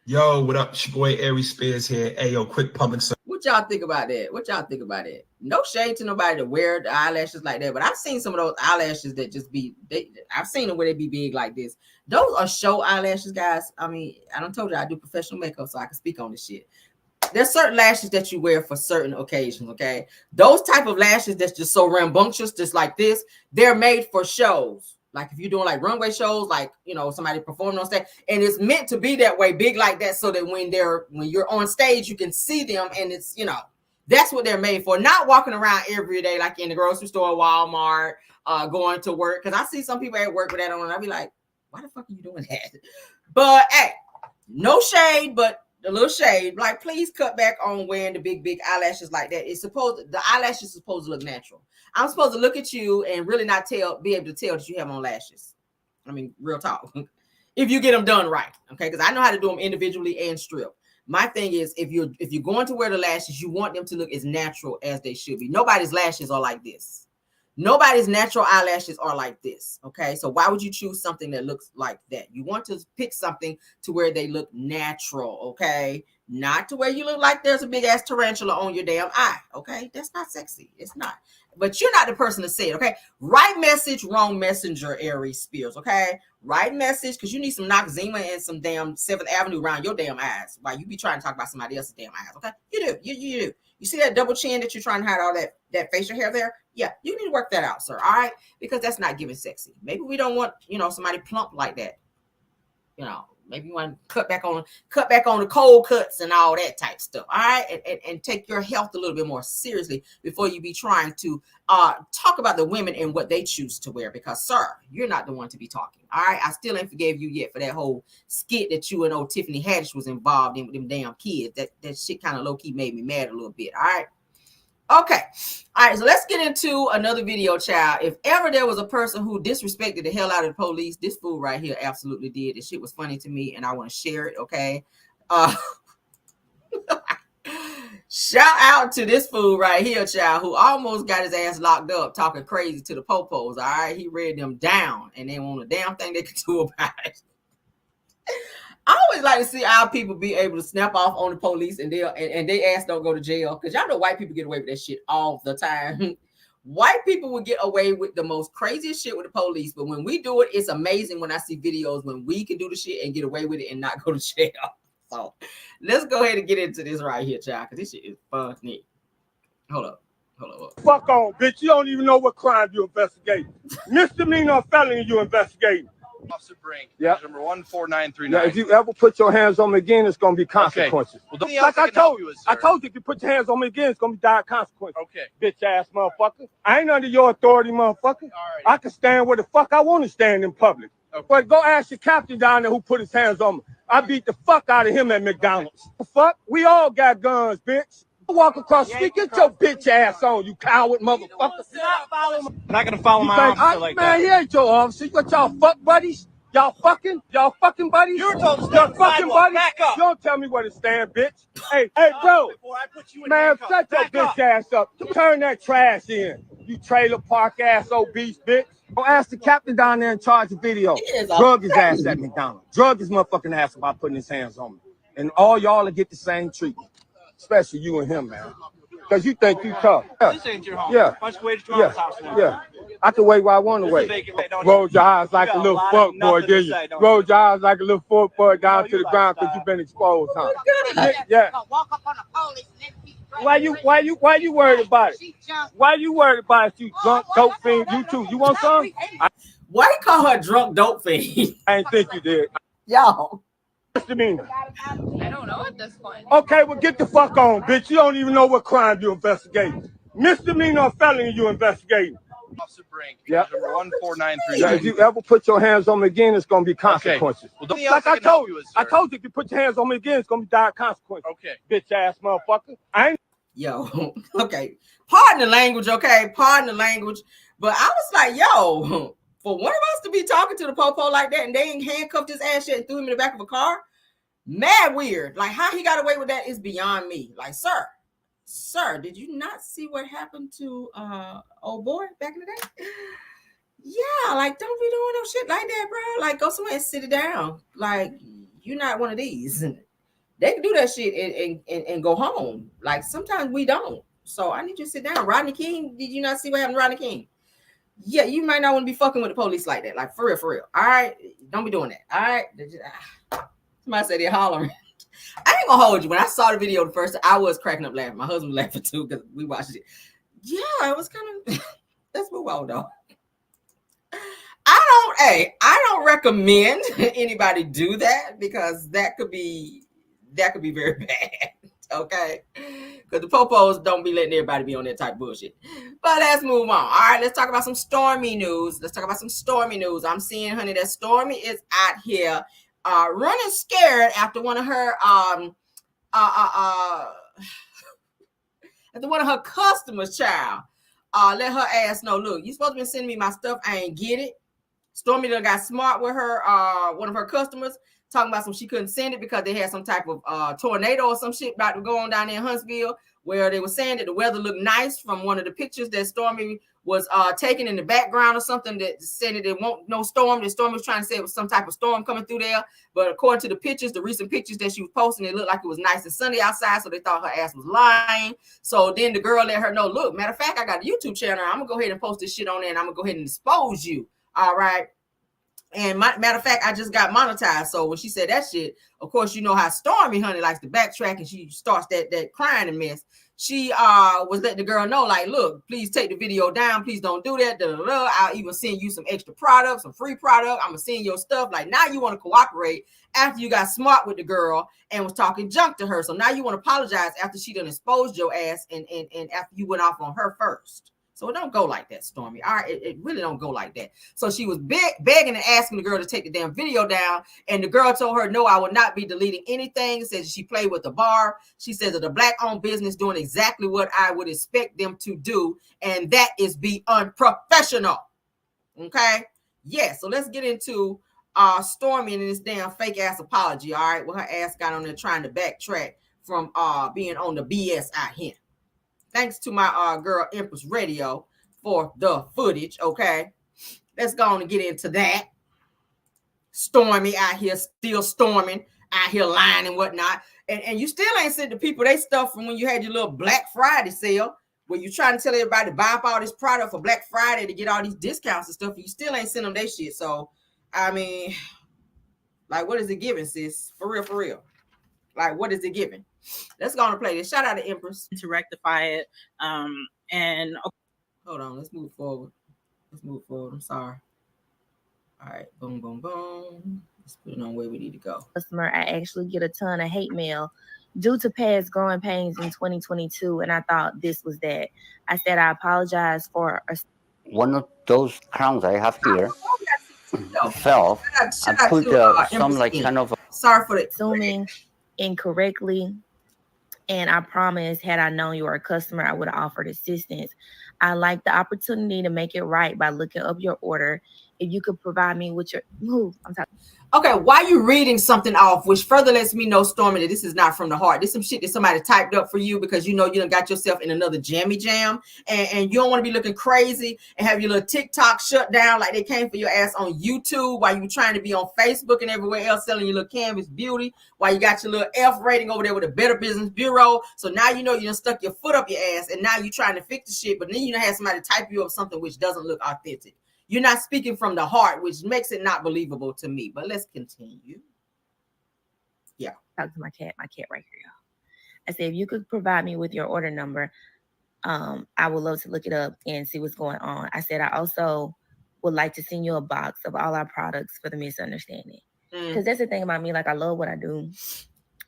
Yo, what up? It's your boy Aries Spears here. Hey, yo, quick public service. What y'all think about that? No shade to nobody to wear the eyelashes like that, but I've seen some of those eyelashes that just be, I've seen them where they be big like this. Those are show eyelashes, guys. I mean, I done told you I do professional makeup, so I can speak on this shit. There's certain lashes that you wear for certain occasions, okay? Those type of lashes that's just so rambunctious, just like this, they're made for shows. Like if you're doing like runway shows, like, you know, somebody performing on stage, and it's meant to be that way, big like that, so that when you're on stage, you can see them, and it's, you know, that's what they're made for. Not walking around every day, like in the grocery store, Walmart, going to work. Because I see some people at work with that on, and I'll be like, why the fuck are you doing that? But hey, no shade, but a little shade. Like, please cut back on wearing the big eyelashes like that. The eyelashes are supposed to look natural. I'm supposed to look at you and really not be able to tell that you have on lashes. I mean, real talk. If you get them done right, okay? Because I know how to do them individually and strip. My thing is, if you're going to wear the lashes, you want them to look as natural as they should be. Nobody's lashes are like this. Nobody's natural eyelashes are like this, okay? So why would you choose something that looks like that? You want to pick something to where they look natural, okay? Not to where you look like there's a big-ass tarantula on your damn eye, okay? That's not sexy. It's not. But you're not the person to say it, okay? Right message, wrong messenger, Aries Spears, okay? Right message, because you need some Noxzema and some damn 7th Avenue around your damn eyes while you be trying to talk about somebody else's damn eyes, okay? You do. You do. You see that double chin that you're trying to hide all that facial hair there? Yeah, you need to work that out, sir, all right? Because that's not giving sexy. Maybe we don't want, you know, somebody plump like that. You know, maybe you want to cut back on the cold cuts and all that type stuff, all right? And take your health a little bit more seriously before you be trying to talk about the women and what they choose to wear. Because, sir, you're not the one to be talking, all right? I still ain't forgave you yet for that whole skit that you and old Tiffany Haddish was involved in with them damn kids. That shit kind of low-key made me mad a little bit, all right? Okay. All right, so let's get into another video, child. If ever there was a person who disrespected the hell out of the police, this fool right here absolutely did. This shit was funny to me, and I want to share it, okay? Shout out to this fool right here, child, who almost got his ass locked up talking crazy to the popos, all right? He read them down, and they want a damn thing they could do about it. I always like to see our people be able to snap off on the police and they ass don't go to jail. Because y'all know white people get away with that shit all the time. White people will get away with the most craziest shit with the police. But when we do it, it's amazing when I see videos when we can do the shit and get away with it and not go to jail. So let's go ahead and get into this right here, child, because this shit is funny. Hold up. Fuck on, bitch. You don't even know what crime you investigating. Misdemeanor or felony you investigating. Officer Brink, yeah. Number 14939. Yeah, if you ever put your hands on me again, it's gonna be consequences. Okay. Well, like I told you, I told you if you put your hands on me again, it's gonna be dire consequences. Okay. Bitch ass motherfucker. I ain't under your authority, motherfucker. I can stand where the fuck I want to stand in public. Okay. But go ask your captain down there who put his hands on me. I beat the fuck out of him at McDonald's. Okay. Fuck, we all got guns, bitch. Walk across the street, get your bitch ass on, you coward motherfucker. I'm not gonna follow my officer like that. Man, he ain't your officer. You got y'all fuck buddies? Y'all fucking buddies? You were told to stop the sidewalk. Back up. You don't tell me where to stand, bitch. Hey, bro. Man, shut your bitch ass up. Turn that trash in, you trailer park ass obese bitch. Don't ask the captain down there in charge of video. Drug his ass at McDonald's. Drug his motherfucking ass about putting his hands on me. And all y'all will get the same treatment. Especially you and him, man. Because you think you tough. Yeah. This ain't your home. Yeah. Why don't you wait at your mom's house? Yeah. I can wait where I want to wait. Roll your eyes like a little fuck boy, did you? Roll your eyes like a little fuck boy down to the ground because you've been exposed, huh? Yeah. Walk up on the police and then Why you worried about it? Why you worried about it, you drunk dope fiend? You too. You want some? Why you call her drunk dope fiend? I didn't think you did. Y'all. Misdemeanor. I don't know at this point. Okay, well get the fuck on, bitch. You don't even know what crime you investigating. Misdemeanor or felony you investigating. Officer Brink, yeah. Number 14939. Yeah, if you ever put your hands on me again, it's gonna be consequences. Okay. Well, like I told you, I told you if you put your hands on me again, it's gonna be dire consequences. Okay. Bitch ass motherfucker. I ain't. Yo, okay. Pardon the language, okay? Pardon the language. But I was like, yo, for one of us to be talking to the popo like that and they ain't handcuffed his ass shit and threw him in the back of a car, mad weird. Like how he got away with that is beyond me. Like, sir, did you not see what happened to old boy back in the day? Yeah, like don't be doing no shit like that, bro. Like go somewhere and sit it down. Like you're not one of these. They can do that shit and go home. Like sometimes we don't. So I need you to sit down. Rodney King, did you not see what happened to Rodney King? Yeah, you might not want to be fucking with the police like that. Like for real. All right, don't be doing that. All right. Somebody said they're hollering. I ain't gonna hold you. When I saw the video the first time, I was cracking up laughing. My husband was laughing too because we watched it. Yeah, it was kind of. Let's move on though. I don't recommend anybody do that because that could be very bad. Okay, because the popos don't be letting everybody be on that type of bullshit. But let's move on. All right, let's talk about some Stormy news. I'm seeing, honey, that Stormy is out here running scared after one of her after one of her customers, child, let her ass know, look, you supposed to be sending me my stuff. I ain't get it. Stormy done got smart with her, one of her customers, talking about some she couldn't send it because they had some type of tornado or some shit about to go on down there in Huntsville, where they were saying that the weather looked nice from one of the pictures that Stormy was taking in the background or something that said that it won't no storm. The Stormy was trying to say it was some type of storm coming through there. But according to the pictures, the recent pictures that she was posting, it looked like it was nice and sunny outside. So they thought her ass was lying. So then the girl let her know, look, matter of fact, I got a YouTube channel. I'm going to go ahead and post this shit on there and I'm going to go ahead and expose you. All right. And matter of fact, I just got monetized. So when she said that shit, of course, you know how Stormy, honey, likes to backtrack and she starts that crying and mess. She was letting the girl know, like, look, please take the video down. Please don't do that. I'll even send you some extra products, some free product. I'm going to send your stuff. Like, now you want to cooperate after you got smart with the girl and was talking junk to her. So now you want to apologize after she done exposed your ass and after you went off on her first. So it don't go like that, Stormy. All right, it really don't go like that. So she was begging and asking the girl to take the damn video down. And the girl told her, no, I will not be deleting anything. Says she played with the bar. She says that the black-owned business doing exactly what I would expect them to do. And that is be unprofessional. Okay? Yeah, so let's get into Stormy and this damn fake-ass apology, all right? Well, her ass got on there trying to backtrack from being on the BS out here. Thanks to my girl Empress Radio for the footage, okay? Let's go on and get into that. Stormy out here still storming, out here lying and whatnot. And you still ain't sent the people they stuff from when you had your little Black Friday sale where you trying to tell everybody to buy up all this product for Black Friday to get all these discounts and stuff. You still ain't sent them that shit. So, I mean, like, what is it giving, sis? For real, for real. Like, what is it giving? Let's go on and play this. Shout out to Empress. To rectify it. And hold on, let's move forward. I'm sorry. All right, boom, boom, boom. Let's put it on where we need to go. Customer, I actually get a ton of hate mail due to past growing pains in 2022, and I thought this was that. I said I apologize for one of those crowns I have here fell. I put some like kind of sorry for assuming incorrectly, and I promise, had I known you were a customer, I would have offered assistance. I like the opportunity to make it right by looking up your order. If you could provide me with your okay, why you reading something off, which further lets me know, Stormy, that this is not from the heart. This is some shit that somebody typed up for you because you know you done got yourself in another jammy jam, and you don't want to be looking crazy and have your little TikTok shut down like they came for your ass on YouTube while you trying to be on Facebook and everywhere else selling your little Canvas beauty while you got your little F rating over there with the Better Business Bureau. So now you know you done stuck your foot up your ass and now you trying to fix the shit, but then you done had somebody type you up something which doesn't look authentic. You're not speaking from the heart, which makes it not believable to me. But let's continue. Yeah. Talk to my cat right here, y'all. I said, if you could provide me with your order number, I would love to look it up and see what's going on. I said, I also would like to send you a box of all our products for the misunderstanding. Because that's the thing about me. Like, I love what I do.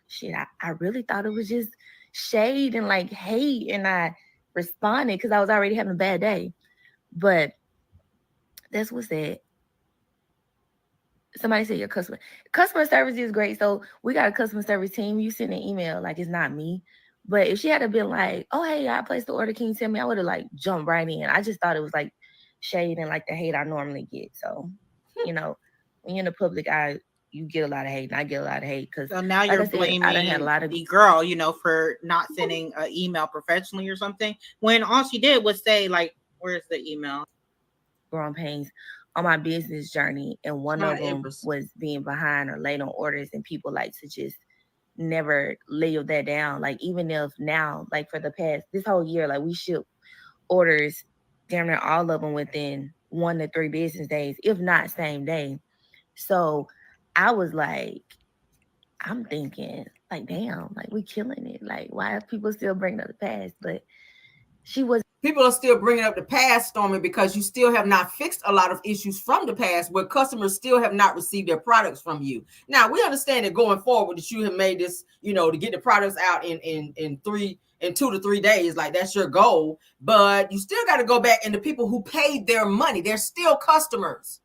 Shit, I really thought it was just shade and like hate. And I responded because I was already having a bad day. But that's what's said. Somebody said your customer service is great. So we got a customer service team. You send an email like it's not me. But if she had been like, oh, hey, I placed the order, can you tell me? I would have like jumped right in. I just thought it was like shade and like the hate I normally get. So, you know, when you're in the public eye, you get a lot of hate and I get a lot of hate. Because so now you're blaming the girl, you know, for not sending an email professionally or something. When all she did was say like, where's the email? Growing pains on my business journey, and one of them was being behind or late on orders, and people like to just never lay that down. Like, even if now, like for the past this whole year, like we ship orders damn near all of them within 1 to 3 business days, if not same day. So I was like, I'm thinking like, damn, like we killing it. Like, why are people still bringing up the past? But she was. People are still bringing up the past, Stormy, because you still have not fixed a lot of issues from the past where customers still have not received their products from you. Now, we understand that going forward that you have made this, you know, to get the products out in 2 to 3 days. Like, that's your goal. But you still got to go back, and the people who paid their money, they're still customers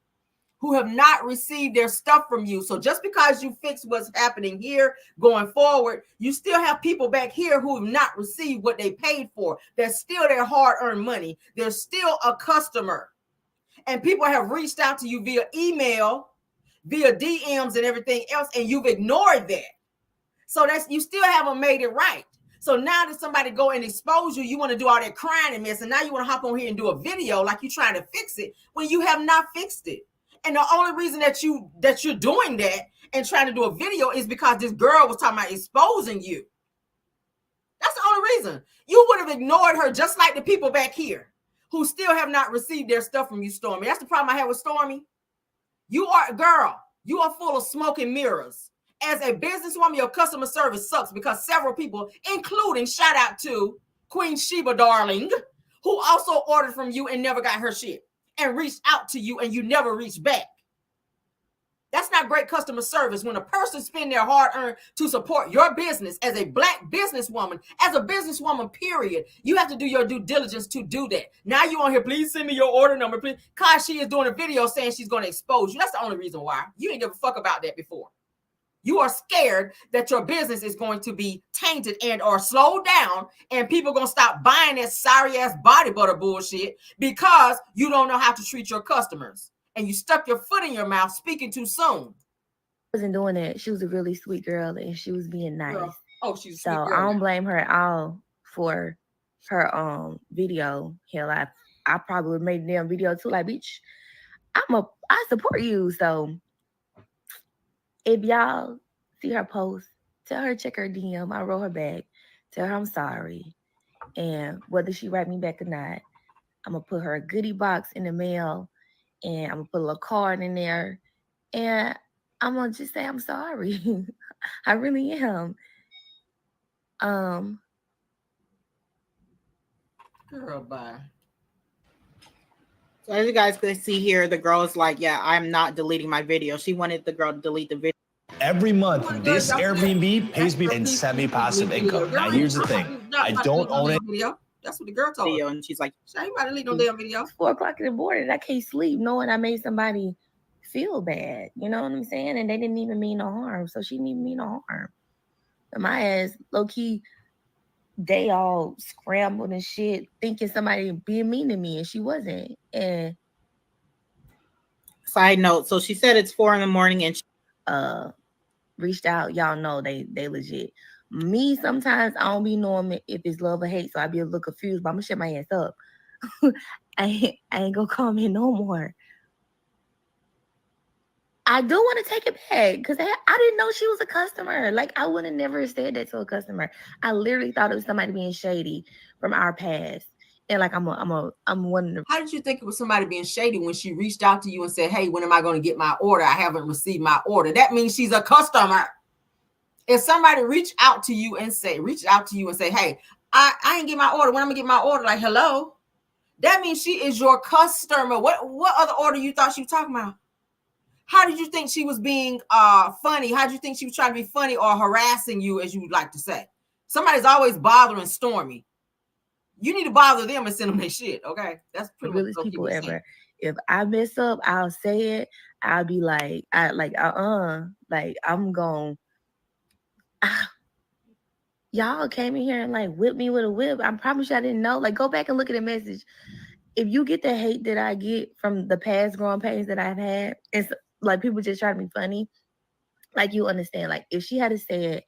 who have not received their stuff from you. So just because you fix what's happening here going forward, you still have people back here who have not received what they paid for. That's still their hard-earned money. They're still a customer. And people have reached out to you via email, via DMs and everything else, and you've ignored that. So that's, you still haven't made it right. So now that somebody go and expose you, you want to do all that crying and mess, and now you want to hop on here and do a video like you're trying to fix it when you have not fixed it. And the only reason that you're doing that and trying to do a video is because this girl was talking about exposing you. That's the only reason. You would have ignored her just like the people back here who still have not received their stuff from you, Stormy. That's the problem I have with Stormy. You are, girl, you are full of smoke and mirrors. As a businesswoman, your customer service sucks because several people, including shout out to Queen Sheba Darling, who also ordered from you and never got her shit, and reached out to you and you never reached back. That's not great customer service. When a person spend their hard-earned to support your business as a Black businesswoman, as a businesswoman, period, you have to do your due diligence to do that. Now you on here, please send me your order number, please. Cause she is doing a video saying she's going to expose you. That's the only reason why. You didn't give a fuck about that before. You are scared that your business is going to be tainted and or slowed down, and people are going to stop buying that sorry ass body butter bullshit because you don't know how to treat your customers and you stuck your foot in your mouth speaking too soon. Wasn't doing that. She was a really sweet girl and she was being nice. Girl. Oh, she's a so sweet girl. I don't blame her at all for her video. Hell, I probably would have made a damn video too. Like, bitch, I support you. So if y'all see her post, tell her check her DM. I wrote her back. Tell her I'm sorry. And whether she write me back or not, I'm going to put her a goodie box in the mail. And I'm going to put a little card in there. And I'm going to just say I'm sorry. I really am. Girl, bye. So as you guys could see here, the girl is like, yeah, I'm not deleting my video. She wanted the girl to delete the video. Every month, this Airbnb pays me in semi-passive income. Now, here's the thing. I don't own it. That's what the girl told her. And she's like, she ain't about to delete no damn video. It's 4 o'clock in the morning. I can't sleep knowing I made somebody feel bad. You know what I'm saying? And they didn't even mean no harm. So she didn't even mean no harm. And my ass, low-key, they all scrambled and shit, thinking somebody being mean to me, and she wasn't. And side note, so she said it's 4 in the morning and she reached out. Y'all know they legit. Me, sometimes I don't be knowing if it's love or hate, so I be a little confused, but I'm gonna shut my ass up. I ain't gonna comment no more. I do want to take it back because I didn't know she was a customer. Like, I would have never said that to a customer. I literally thought it was somebody being shady from our past. And like, I'm wondering. How did you think it was somebody being shady when she reached out to you and said, hey, when am I going to get my order? I haven't received my order. That means she's a customer. If somebody reached out to you and say, hey, I ain't get my order. When I'm gonna get my order? Like, hello. That means she is your customer. What other order you thought she was talking about? How did you think she was being funny? How did you think she was trying to be funny or harassing you, as you would like to say? Somebody's always bothering Stormy. You need to bother them and send them their shit, okay? That's pretty much what people ever. If I mess up, I'll say it. I'll be like, like I'm going. Y'all came in here and like whipped me with a whip. I promise you I didn't know. Like, go back and look at the message. If you get the hate that I get from the past growing pains that I've had, it's like people just try to be funny. Like, you understand. Like, if she had said,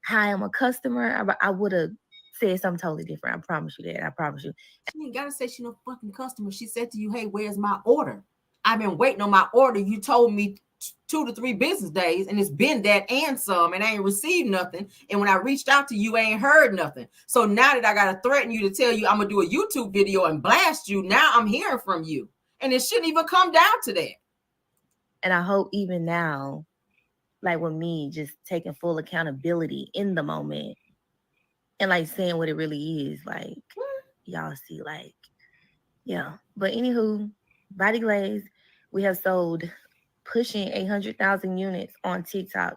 hi, I'm a customer, I would have said something totally different. I promise you that. I promise you. She ain't gotta say she's no fucking customer. She said to you, hey, where's my order? I've been waiting on my order. You told me 2 to 3 business days, and it's been that and some, and I ain't received nothing. And when I reached out to you, I ain't heard nothing. So now that I gotta threaten you to tell you I'm gonna do a YouTube video and blast you, now I'm hearing from you. And it shouldn't even come down to that. And I hope even now, like with me just taking full accountability in the moment and like saying what it really is, like y'all see, like, yeah. But anywho, Body Glaze, we have sold pushing 800,000 units on TikTok.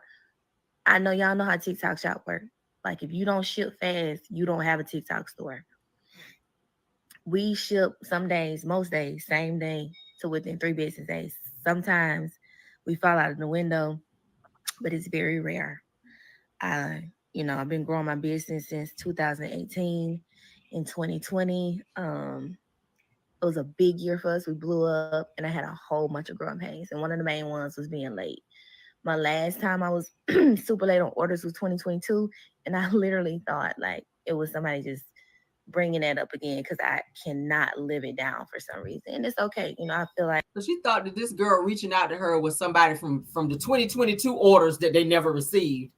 I know y'all know how TikTok shop work. Like, if you don't ship fast, you don't have a TikTok store. We ship some days, most days, same day to within 3 business days. Sometimes we fall out of the window, but it's very rare. I've been growing my business since 2018. In 2020, it was a big year for us. We blew up, and I had a whole bunch of growing pains. And one of the main ones was being late. My last time I was super late on orders was 2022, and I literally thought like it was somebody just bringing that up again because I cannot live it down for some reason. And it's okay. I feel like. So she thought that this girl reaching out to her was somebody from the 2022 orders that they never received.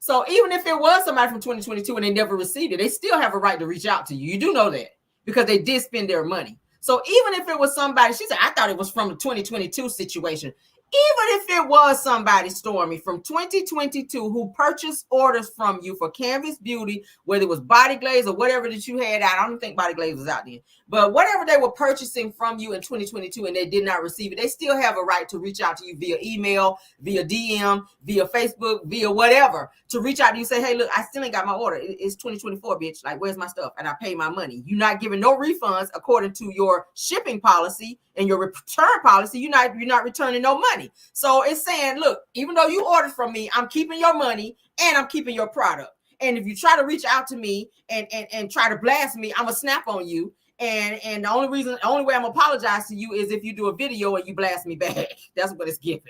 So even if it was somebody from 2022 and they never received it, they still have a right to reach out to you. You do know that because they did spend their money. So even if it was somebody, she said, I thought it was from the 2022 situation. Even if it was somebody, Stormy, from 2022 who purchased orders from you for Canvas Beauty, whether it was Body Glaze or whatever that you had out, I don't think Body Glaze was out then, but whatever they were purchasing from you in 2022 and they did not receive it, they still have a right to reach out to you via email, via DM, via Facebook, via whatever, to reach out to you, say, hey, look, I still ain't got my order. It's 2024, bitch. Like, where's my stuff? And I pay my money. You're not giving no refunds according to your shipping policy and your return policy. You're not returning no money. So it's saying, look, even though you ordered from me, I'm keeping your money and I'm keeping your product. And if you try to reach out to me and try to blast me, I'm gonna snap on you. And the only way I'm gonna apologize to you is if you do a video and you blast me back. That's what it's giving.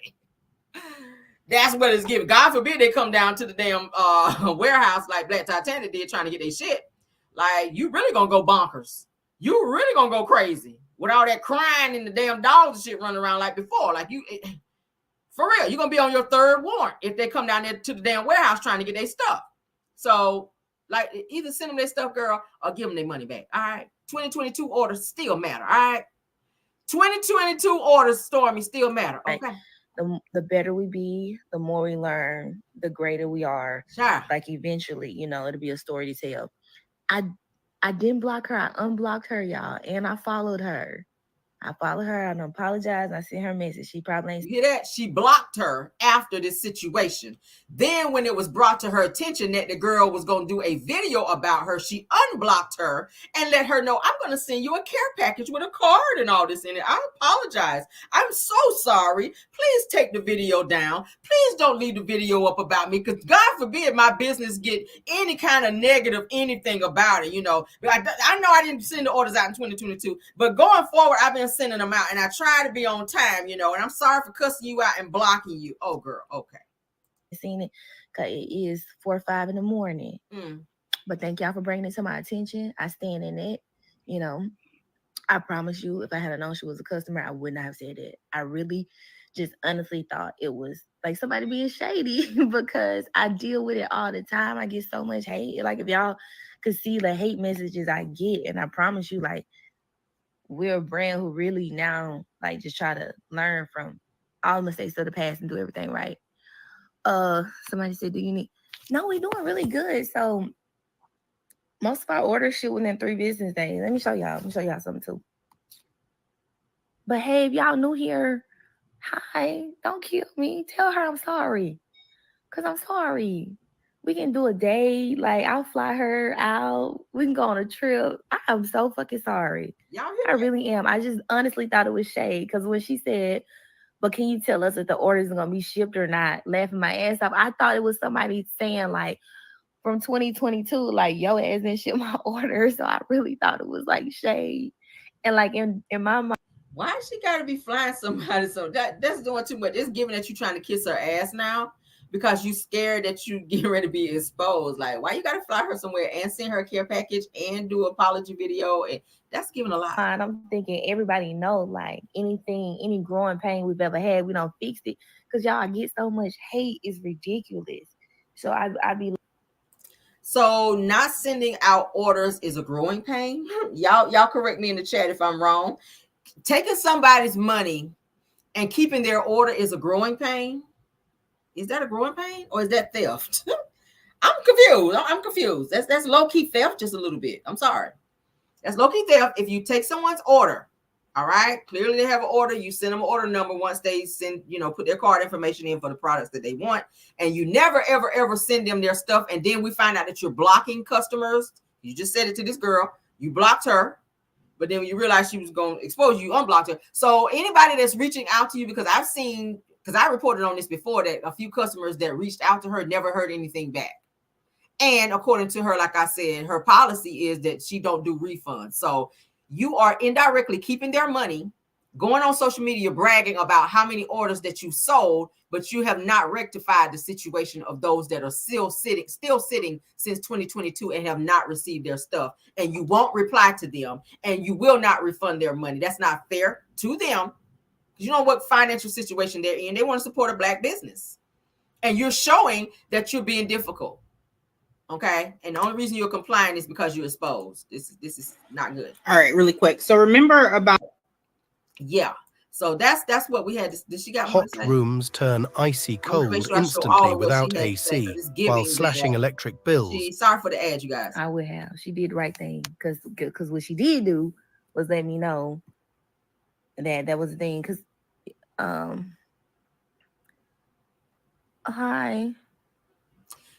That's what it's giving. God forbid they come down to the damn warehouse like Black Titanic did trying to get their shit. Like, you really gonna go bonkers. You really gonna go crazy with all that crying and the damn dogs and shit running around like before. Like, for real, you're gonna be on your 3rd warrant if they come down there to the damn warehouse trying to get their stuff. So, like, either send them their stuff, girl, or give them their money back. All right. 2022 orders still matter. All right. 2022 orders, Stormy, still matter. Okay. the better we be, the more we learn, the greater we are. Sure. Like eventually, you know, it'll be a story to tell. I didn't block her. I unblocked her, y'all, and I followed her. I followed her. I don't apologize. I sent her a message. She probably ain't. You hear that? She blocked her after this situation. Then when it was brought to her attention that the girl was going to do a video about her, she unblocked her and let her know, I'm going to send you a care package with a card and all this in it. I apologize. I'm so sorry. Please take the video down. Please don't leave the video up about me, because God forbid my business get any kind of negative anything about it, you know. But I know I didn't send the orders out in 2022, but going forward, I've been sending them out, and I try to be on time, you know, and I'm sorry for cussing you out and blocking you. Oh, girl, okay. Seen it, because it is 4 or 5 in the morning. But thank y'all for bringing it to my attention. I stand in it. You know, I promise you, if I had known she was a customer, I would not have said it. I really just honestly thought it was like somebody being shady because I deal with it all the time. I get so much hate. Like, if y'all could see the hate messages I get, and I promise you, like, we're a brand who really now like just try to learn from all the mistakes of the past and do everything right. Somebody said, do you need? No, we're doing really good. So most of our orders ship within 3 business days. Let me show y'all something too. But hey, if y'all new here, hi, don't kill me. Tell her I'm sorry. Cause I'm sorry. We can do a day. Like, I'll fly her out. We can go on a trip. I am so fucking sorry. I really am. I just honestly thought it was shade. Because when she said, but can you tell us if the orders are going to be shipped or not? Laughing my ass off. I thought it was somebody saying, like, from 2022, like, yo, it hasn't shipped my order. So I really thought it was, like, shade. And, like, in my mind. Why she got to be flying somebody? So that's doing too much. It's giving that you trying to kiss her ass now, because you scared that you get ready to be exposed. Like, why you got to fly her somewhere and send her a care package and do an apology video? And that's giving a lot. I'm thinking everybody know, like, any growing pain we've ever had, we don't fix it. Because y'all get so much hate is ridiculous. So I be. So not sending out orders is a growing pain. Y'all correct me in the chat if I'm wrong. Taking somebody's money and keeping their order is a growing pain. Is that a growing pain or is that theft? I'm confused. That's low-key theft just a little bit. I'm sorry. That's low-key theft. If you take someone's order, all right, clearly they have an order, you send them an order number once they send, you know, put their card information in for the products that they want, and you never, ever, ever send them their stuff, and then we find out that you're blocking customers. You just said it to this girl. You blocked her. But then when you realize she was going to expose you, unblocked her. So anybody that's reaching out to you, because I reported on this before, that a few customers that reached out to her never heard anything back. And according to her, like I said, her policy is that she don't do refunds. So you are indirectly keeping their money, going on social media bragging about how many orders that you sold, but you have not rectified the situation of those that are still sitting since 2022 and have not received their stuff. And you won't reply to them, and you will not refund their money. That's not fair to them. You know what financial situation they're in. They want to support a Black business, and you're showing that you're being difficult. Okay, and the only reason you're complying is because you're exposed. This is not good. All right, really quick. So remember about So that's what we had. Did she got hot rooms turn icy cold instantly without AC, while slashing electric bills. Sorry for the ad, you guys. I would have. She did the right thing, because what she did do was let me know that was the thing. Because hi.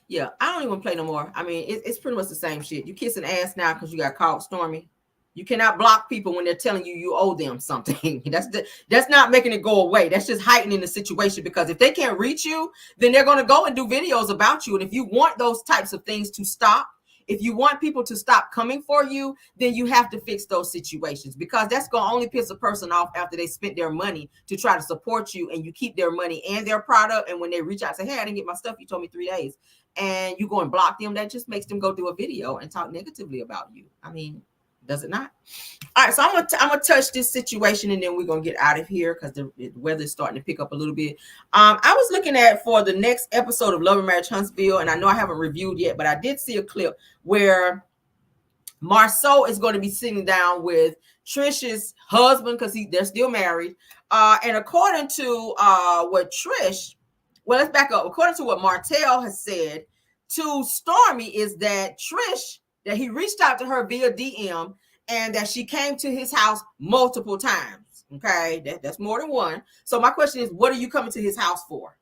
Yeah, I don't even play no more. I mean, it's pretty much the same shit. You kissing ass now because you got caught, Stormy. You cannot block people when they're telling you owe them something. That's not making it go away. That's just heightening the situation, because if they can't reach you, then they're going to go and do videos about you. And if you want those types of things to stop, if you want people to stop coming for you, then you have to fix those situations, because that's going to only piss a person off after they spent their money to try to support you, and you keep their money and their product. And when they reach out and say, hey, I didn't get my stuff, you told me 3 days, and you go and block them, that just makes them go do a video and talk negatively about you. I mean, does it not? All right, so I'm gonna touch this situation, and then we're gonna get out of here because the weather is starting to pick up a little bit. I was looking at for the next episode of Love and Marriage Huntsville, and I know I haven't reviewed yet, but I did see a clip where Marceau is going to be sitting down with Trish's husband, because they're still married. And according to what Trish, well, let's back up. According to what Martell has said to Stormy, is that Trish, that he reached out to her via DM and that she came to his house multiple times. Okay, that's more than one. So my question is, what are you coming to his house for?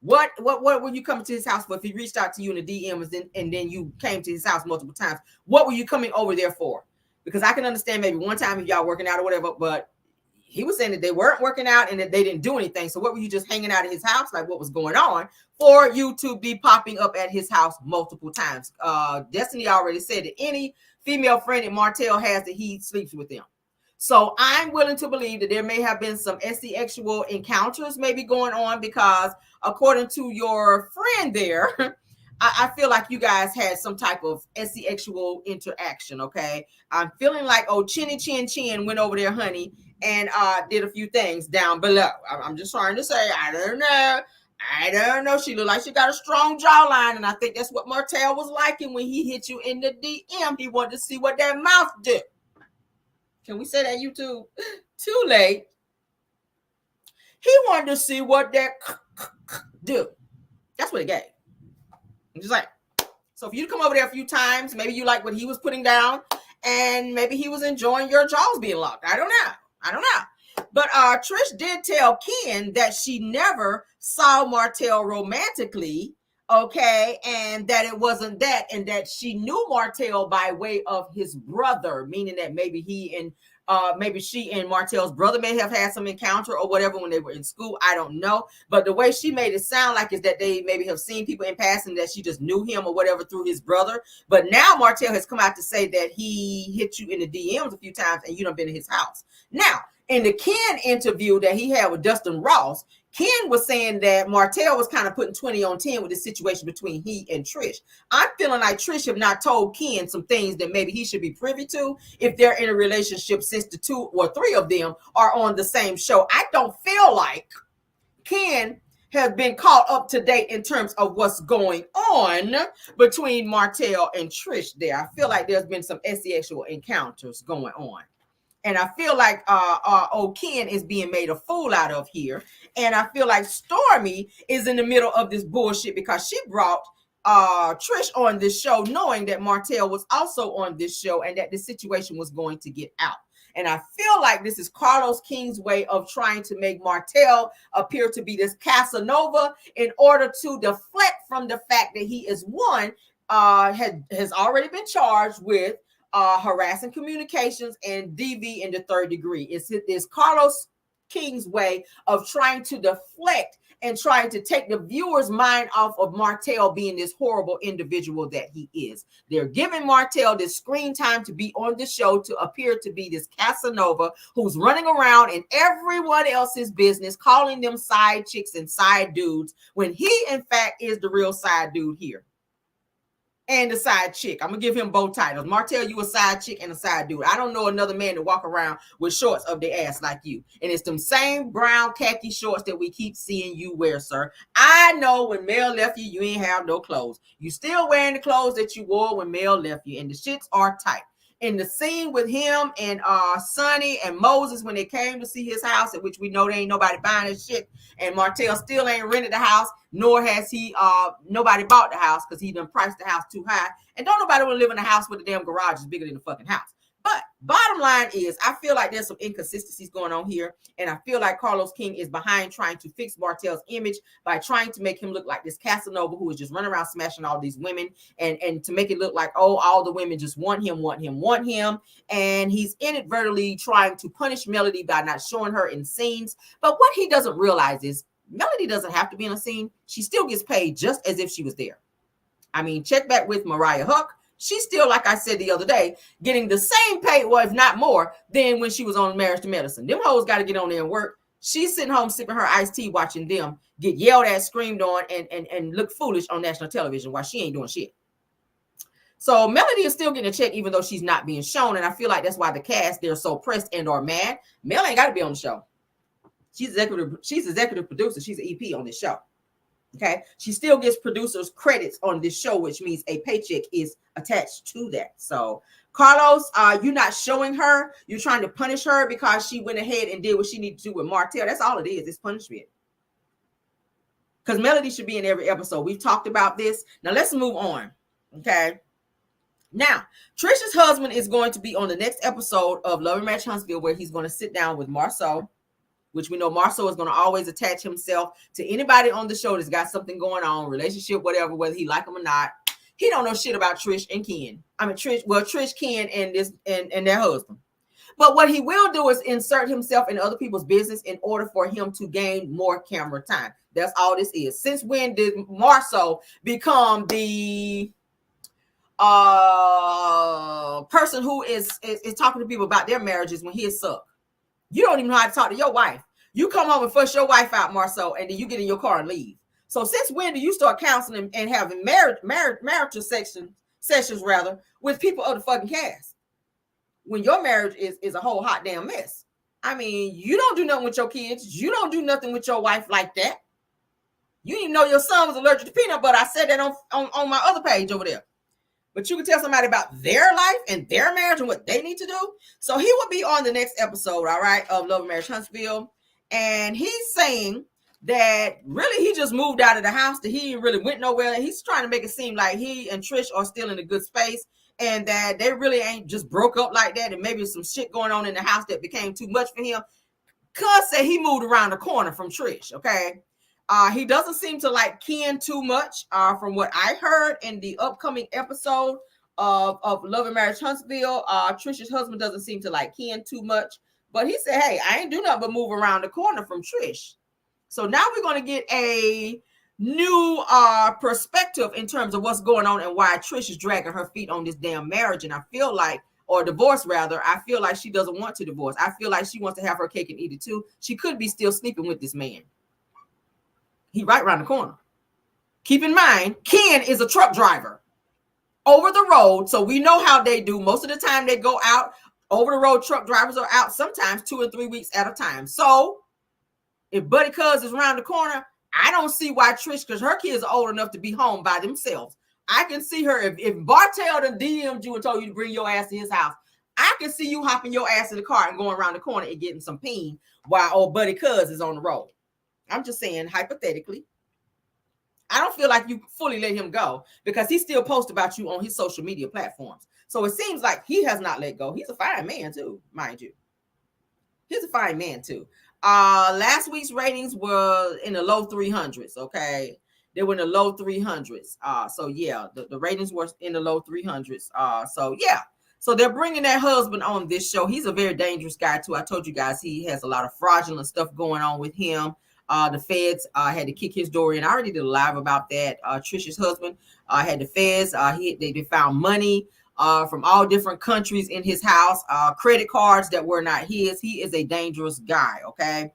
What were you coming to his house for if he reached out to you in the DMs and then you came to his house multiple times? What were you coming over there for? Because I can understand maybe one time if y'all working out or whatever, but he was saying that they weren't working out and that they didn't do anything. So what were you just hanging out at his house? Like, what was going on for you to be popping up at his house multiple times? Destiny already said that any female friend that Martell has, that he sleeps with them. So I'm willing to believe that there may have been some sexual encounters maybe going on, because according to your friend there, I feel like you guys had some type of sexual interaction, okay? I'm feeling like, Chinny Chin Chin went over there, honey, and did a few things down below. I'm just trying to say, I don't know. She looked like she got a strong jawline, and I think that's what Martell was liking when he hit you in the DM. He wanted to see what that mouth did. Can we say that, YouTube? Too late. He wanted to see what that do. That's what it gave. I'm just like, so for you to come over there a few times, maybe you like what he was putting down, and maybe he was enjoying your jaws being locked. I don't know. But Trish did tell Ken that she never saw Martell romantically, okay, and that it wasn't that, and that she knew Martell by way of his brother, meaning that maybe he and maybe she and Martell's brother may have had some encounter or whatever when they were in school. I don't know. But the way she made it sound like is that they maybe have seen people in passing, that she just knew him or whatever through his brother. But now Martell has come out to say that he hit you in the DMs a few times and you done been in his house. Now, in the Ken interview that he had with Dustin Ross, Ken was saying that Martell was kind of putting 20 on 10 with the situation between he and Trish. I'm feeling like Trish have not told Ken some things that maybe he should be privy to if they're in a relationship, since the 2 or 3 of them are on the same show. I don't feel like Ken has been caught up to date in terms of what's going on between Martell and Trish there. I feel like there's been some sexual encounters going on. And I feel like Ken is being made a fool out of here. And I feel like Stormy is in the middle of this bullshit because she brought Trish on this show knowing that Martell was also on this show and that the situation was going to get out. And I feel like this is Carlos King's way of trying to make Martell appear to be this Casanova in order to deflect from the fact that he is has already been charged with harassing communications and DV in the 3rd degree. It's Carlos King's way of trying to deflect and trying to take the viewer's mind off of Martell being this horrible individual that he is. They're giving Martell this screen time to be on the show to appear to be this Casanova who's running around in everyone else's business, calling them side chicks and side dudes, when he in fact is the real side dude here. And the side chick. I'm gonna give him both titles. Martell, you a side chick and a side dude. I don't know another man to walk around with shorts up their ass like you. And it's them same brown khaki shorts that we keep seeing you wear, sir. I know when Mel left you, you ain't have no clothes. You still wearing the clothes that you wore when Mel left you, and the shits are tight. In the scene with him and Sonny and Moses when they came to see his house, at which we know there ain't nobody buying his shit, and Martell still ain't rented the house, nor has he nobody bought the house because he done priced the house too high, and don't nobody want to live in a house with the damn garage is bigger than the fucking house. But bottom line is, I feel like there's some inconsistencies going on here, and I feel like Carlos King is behind trying to fix Martell's image by trying to make him look like this Casanova who is just running around smashing all these women, and to make it look like, oh, all the women just want him, and he's inadvertently trying to punish Melody by not showing her in scenes. But what he doesn't realize is Melody doesn't have to be in a scene. She still gets paid just as if she was there. I mean, check back with Mariah Huck. She's still, like I said the other day, getting the same pay, well, if not more, than when she was on Marriage to Medicine. Them hoes got to get on there and work. She's sitting home sipping her iced tea, watching them get yelled at, screamed on, and look foolish on national television while she ain't doing shit. So Melody is still getting a check, even though she's not being shown. And I feel like that's why the cast, they're so pressed and are mad. Mel ain't got to be on the show. She's executive producer. She's an EP on this show. Okay, she still gets producers credits on this show, which means a paycheck is attached to that. So Carlos, you're not showing her. You're trying to punish her because she went ahead and did what she needed to do with Martell. That's all it is. It's punishment. Because Melody should be in every episode. We've talked about this. Now let's move on. Okay. Now, Trisha's husband is going to be on the next episode of Love and Marriage Huntsville, where he's going to sit down with Marceau, which we know Marceau is going to always attach himself to anybody on the show that's got something going on, relationship, whatever, whether he like them or not. He don't know shit about Trish and Ken. I mean, Trish, Ken, and this and their husband. But what he will do is insert himself in other people's business in order for him to gain more camera time. That's all this is. Since when did Marceau become the person who is talking to people about their marriages when he is suck? You don't even know how to talk to your wife. You come home and fuss your wife out, Marceau, and then you get in your car and leave. So since when do you start counseling and having marital sessions rather with people of the fucking cast? When your marriage is a whole hot damn mess. I mean, you don't do nothing with your kids. You don't do nothing with your wife like that. You didn't even know your son was allergic to peanut butter. I said that on my other page over there. But you can tell somebody about their life and their marriage and what they need to do. So he will be on the next episode, all right, of Love and Marriage Huntsville. And he's saying that really he just moved out of the house, that he really went nowhere. And he's trying to make it seem like he and Trish are still in a good space and that they really ain't just broke up like that. And maybe some shit going on in the house that became too much for him. Cuz said he moved around the corner from Trish, okay? He doesn't seem to like Ken too much, from what I heard in the upcoming episode of Love and Marriage Huntsville. Trisha's husband doesn't seem to like Ken too much, but he said, hey, I ain't do nothing but move around the corner from Trish. So now we're going to get a new perspective in terms of what's going on and why Trish is dragging her feet on this damn marriage. And I feel like, or divorce rather, I feel like she doesn't want to divorce. I feel like she wants to have her cake and eat it too. She could be still sleeping with this man. He right around the corner. Keep in mind, Ken is a truck driver over the road. So we know how they do. Most of the time they go out over the road. Truck drivers are out sometimes 2 or 3 weeks at a time. So if Buddy Cuz is around the corner, I don't see why Trish, because her kids are old enough to be home by themselves. I can see her, if Bartell done DM'd you and told you to bring your ass to his house, I can see you hopping your ass in the car and going around the corner and getting some peen while old Buddy Cuz is on the road. I'm just saying, hypothetically. I don't feel like you fully let him go because he still posts about you on his social media platforms. So it seems like he has not let go. He's a fine man too, mind you. He's a fine man too. Last week's ratings were in the low 300s, okay? They were in the low 300s. So yeah, the ratings were in the low 300s. So yeah. So they're bringing that husband on this show. He's a very dangerous guy too. I told you guys he has a lot of fraudulent stuff going on with him. The feds had to kick his door in. I already did a live about that. Trisha's husband had the feds. They found money from all different countries in his house, credit cards that were not his. He is a dangerous guy. Okay,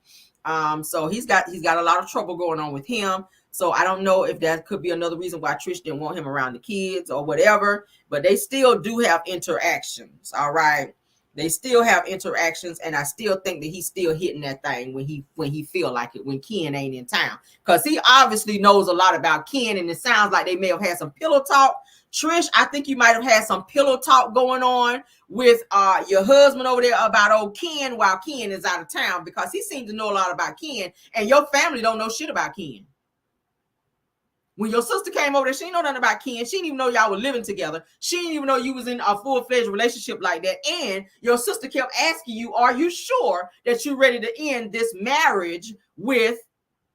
so he's got a lot of trouble going on with him. So I don't know if that could be another reason why Trish didn't want him around the kids or whatever. But they still do have interactions. All right. They still have interactions, and I still think that he's still hitting that thing when he feel like it, when Ken ain't in town. Because he obviously knows a lot about Ken, and it sounds like they may have had some pillow talk. Trish, I think you might have had some pillow talk going on with your husband over there about old Ken while Ken is out of town, because he seems to know a lot about Ken, and your family don't know shit about Ken. When your sister came over there, she didn't know nothing about Ken. She didn't even know y'all were living together. She didn't even know you was in a full-fledged relationship like that. And your sister kept asking you, are you sure that you're ready to end this marriage with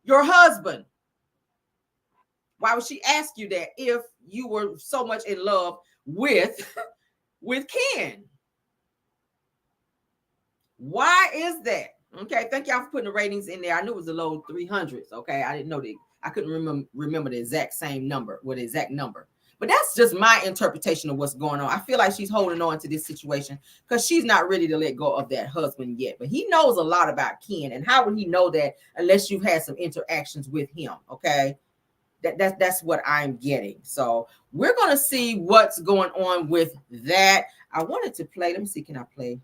your husband? Why would she ask you that if you were so much in love with Ken? Why is that? Okay, thank y'all for putting the ratings in there. I knew it was the low 300s. Okay, I didn't know that. I couldn't remember the exact same number, or the exact number. But that's just my interpretation of what's going on. I feel like she's holding on to this situation because she's not ready to let go of that husband yet. But he knows a lot about Ken. And how would he know that unless you've had some interactions with him? Okay, that's what I'm getting. So we're going to see what's going on with that. I wanted to play. Let me see. Can I play?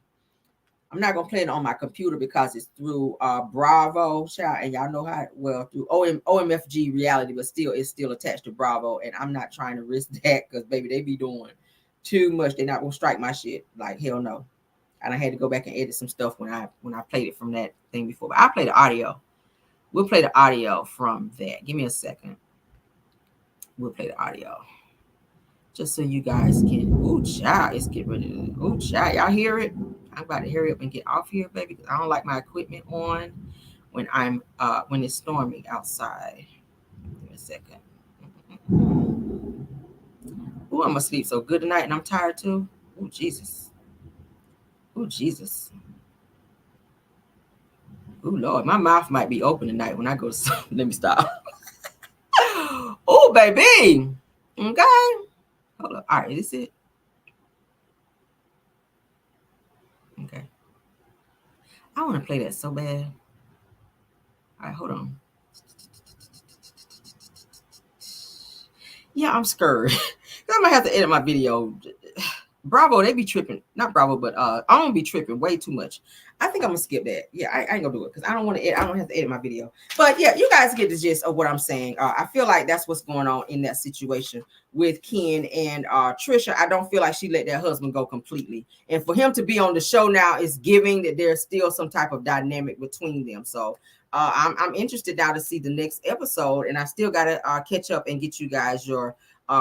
I'm not going to play it on my computer because it's through Bravo, and y'all know how, well, through OMFG reality, but still, it's still attached to Bravo, and I'm not trying to risk that because, baby, they be doing Too much. They're not gonna strike my shit. Like hell no. And I had to go back and edit some stuff when I played it from that thing before. But I'll play the audio. We'll play the audio from that. Give me a second. We'll play the audio. Just so you guys can. Ooh, child, it's getting ready to. Ooh, child, y'all hear it? I'm about to hurry up and get off here, baby, because I don't like my equipment on when it's stormy outside. Give me a second. Ooh, I'm gonna sleep so good tonight, and I'm tired too. Ooh, Jesus. Ooh, Jesus. Ooh, Lord, my mouth might be open tonight when I go to sleep. Let me stop. Ooh, baby. Okay. Hold up. All right, is it? Okay. I want to play that so bad. All right, hold on. Yeah, I'm scared. I might have to edit my video. Bravo, they be tripping. Not Bravo, but I don't be tripping way too much. I think I'm gonna skip that. Yeah, I ain't gonna do it because I don't want to edit. I don't have to edit my video. But yeah, you guys get the gist of what I'm saying. I feel like that's what's going on in that situation with Ken and Trisha. I don't feel like she let that husband go completely. And for him to be on the show now is giving that there's still some type of dynamic between them. So I'm interested now to see the next episode, and I still gotta catch up and get you guys your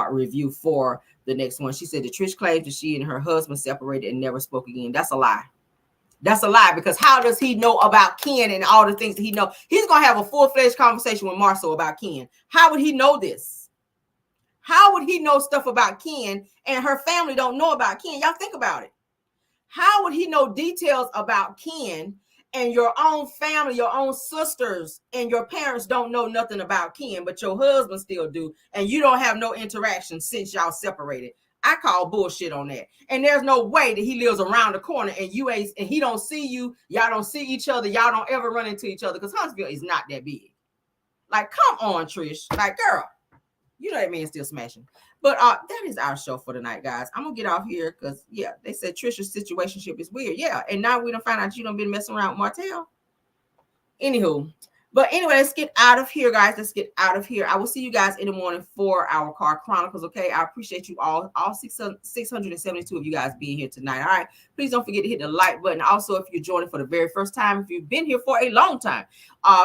review for the next one. She said that Trish claims that she and her husband separated and never spoke again. That's a lie. That's a lie, because how does he know about Ken and all the things that he know? He's going to have a full-fledged conversation with Marcel about Ken. How would he know this? How would he know stuff about Ken and her family don't know about Ken? Y'all think about it. How would he know details about Ken and your own family, your own sisters and your parents don't know nothing about Ken, but your husband still do, and you don't have no interaction since y'all separated? I call bullshit on that. And there's no way that he lives around the corner and you ain't, and he don't see you. Y'all don't see each other. Y'all don't ever run into each other, because Huntsville is not that big. Like, come on, Trish. Like, girl, you know that man's still smashing. But that is our show for tonight, guys. I'm gonna get off here because yeah, they said Trisha's situationship is weird. Yeah, and now we don't find out you done been messing around with Martell. Anywho. But anyway, let's get out of here, guys. Let's get out of here. I will see you guys in the morning for our Car Chronicles, okay? I appreciate you all 672 of you guys being here tonight, all right? Please don't forget to hit the like button. Also, if you're joining for the very first time, if you've been here for a long time,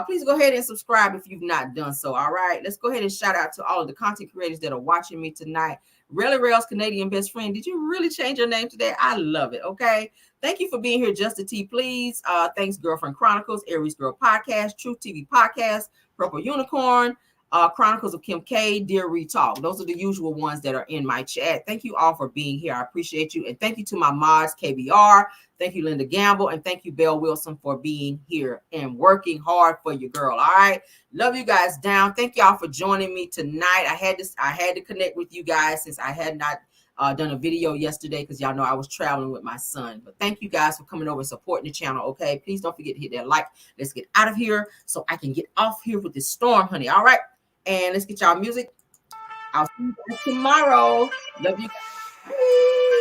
please go ahead and subscribe if you've not done so, all right? Let's go ahead and shout out to all of the content creators that are watching me tonight. Relly Rail's Canadian best friend. Did you really change your name today? I love it, okay? Thank you for being here, Just a T, please. Thanks, Girlfriend Chronicles, Aries Girl Podcast, Truth TV Podcast, Purple Unicorn, Chronicles of Kim K, Dear Retalk. Those are the usual ones that are in my chat. Thank you all for being here. I appreciate you. And thank you to my mods, KBR. Thank you, Linda Gamble. And thank you, Belle Wilson, for being here and working hard for your girl. All right. Love you guys down. Thank y'all for joining me tonight. I had to connect with you guys since I had not done a video yesterday because y'all know I was traveling with my son. But thank you guys for coming over and supporting the channel, okay? Please don't forget to hit that like. Let's get out of here so I can get off here with this storm, honey. All right? And let's get y'all music. I'll see you guys tomorrow. Love you guys. Bye.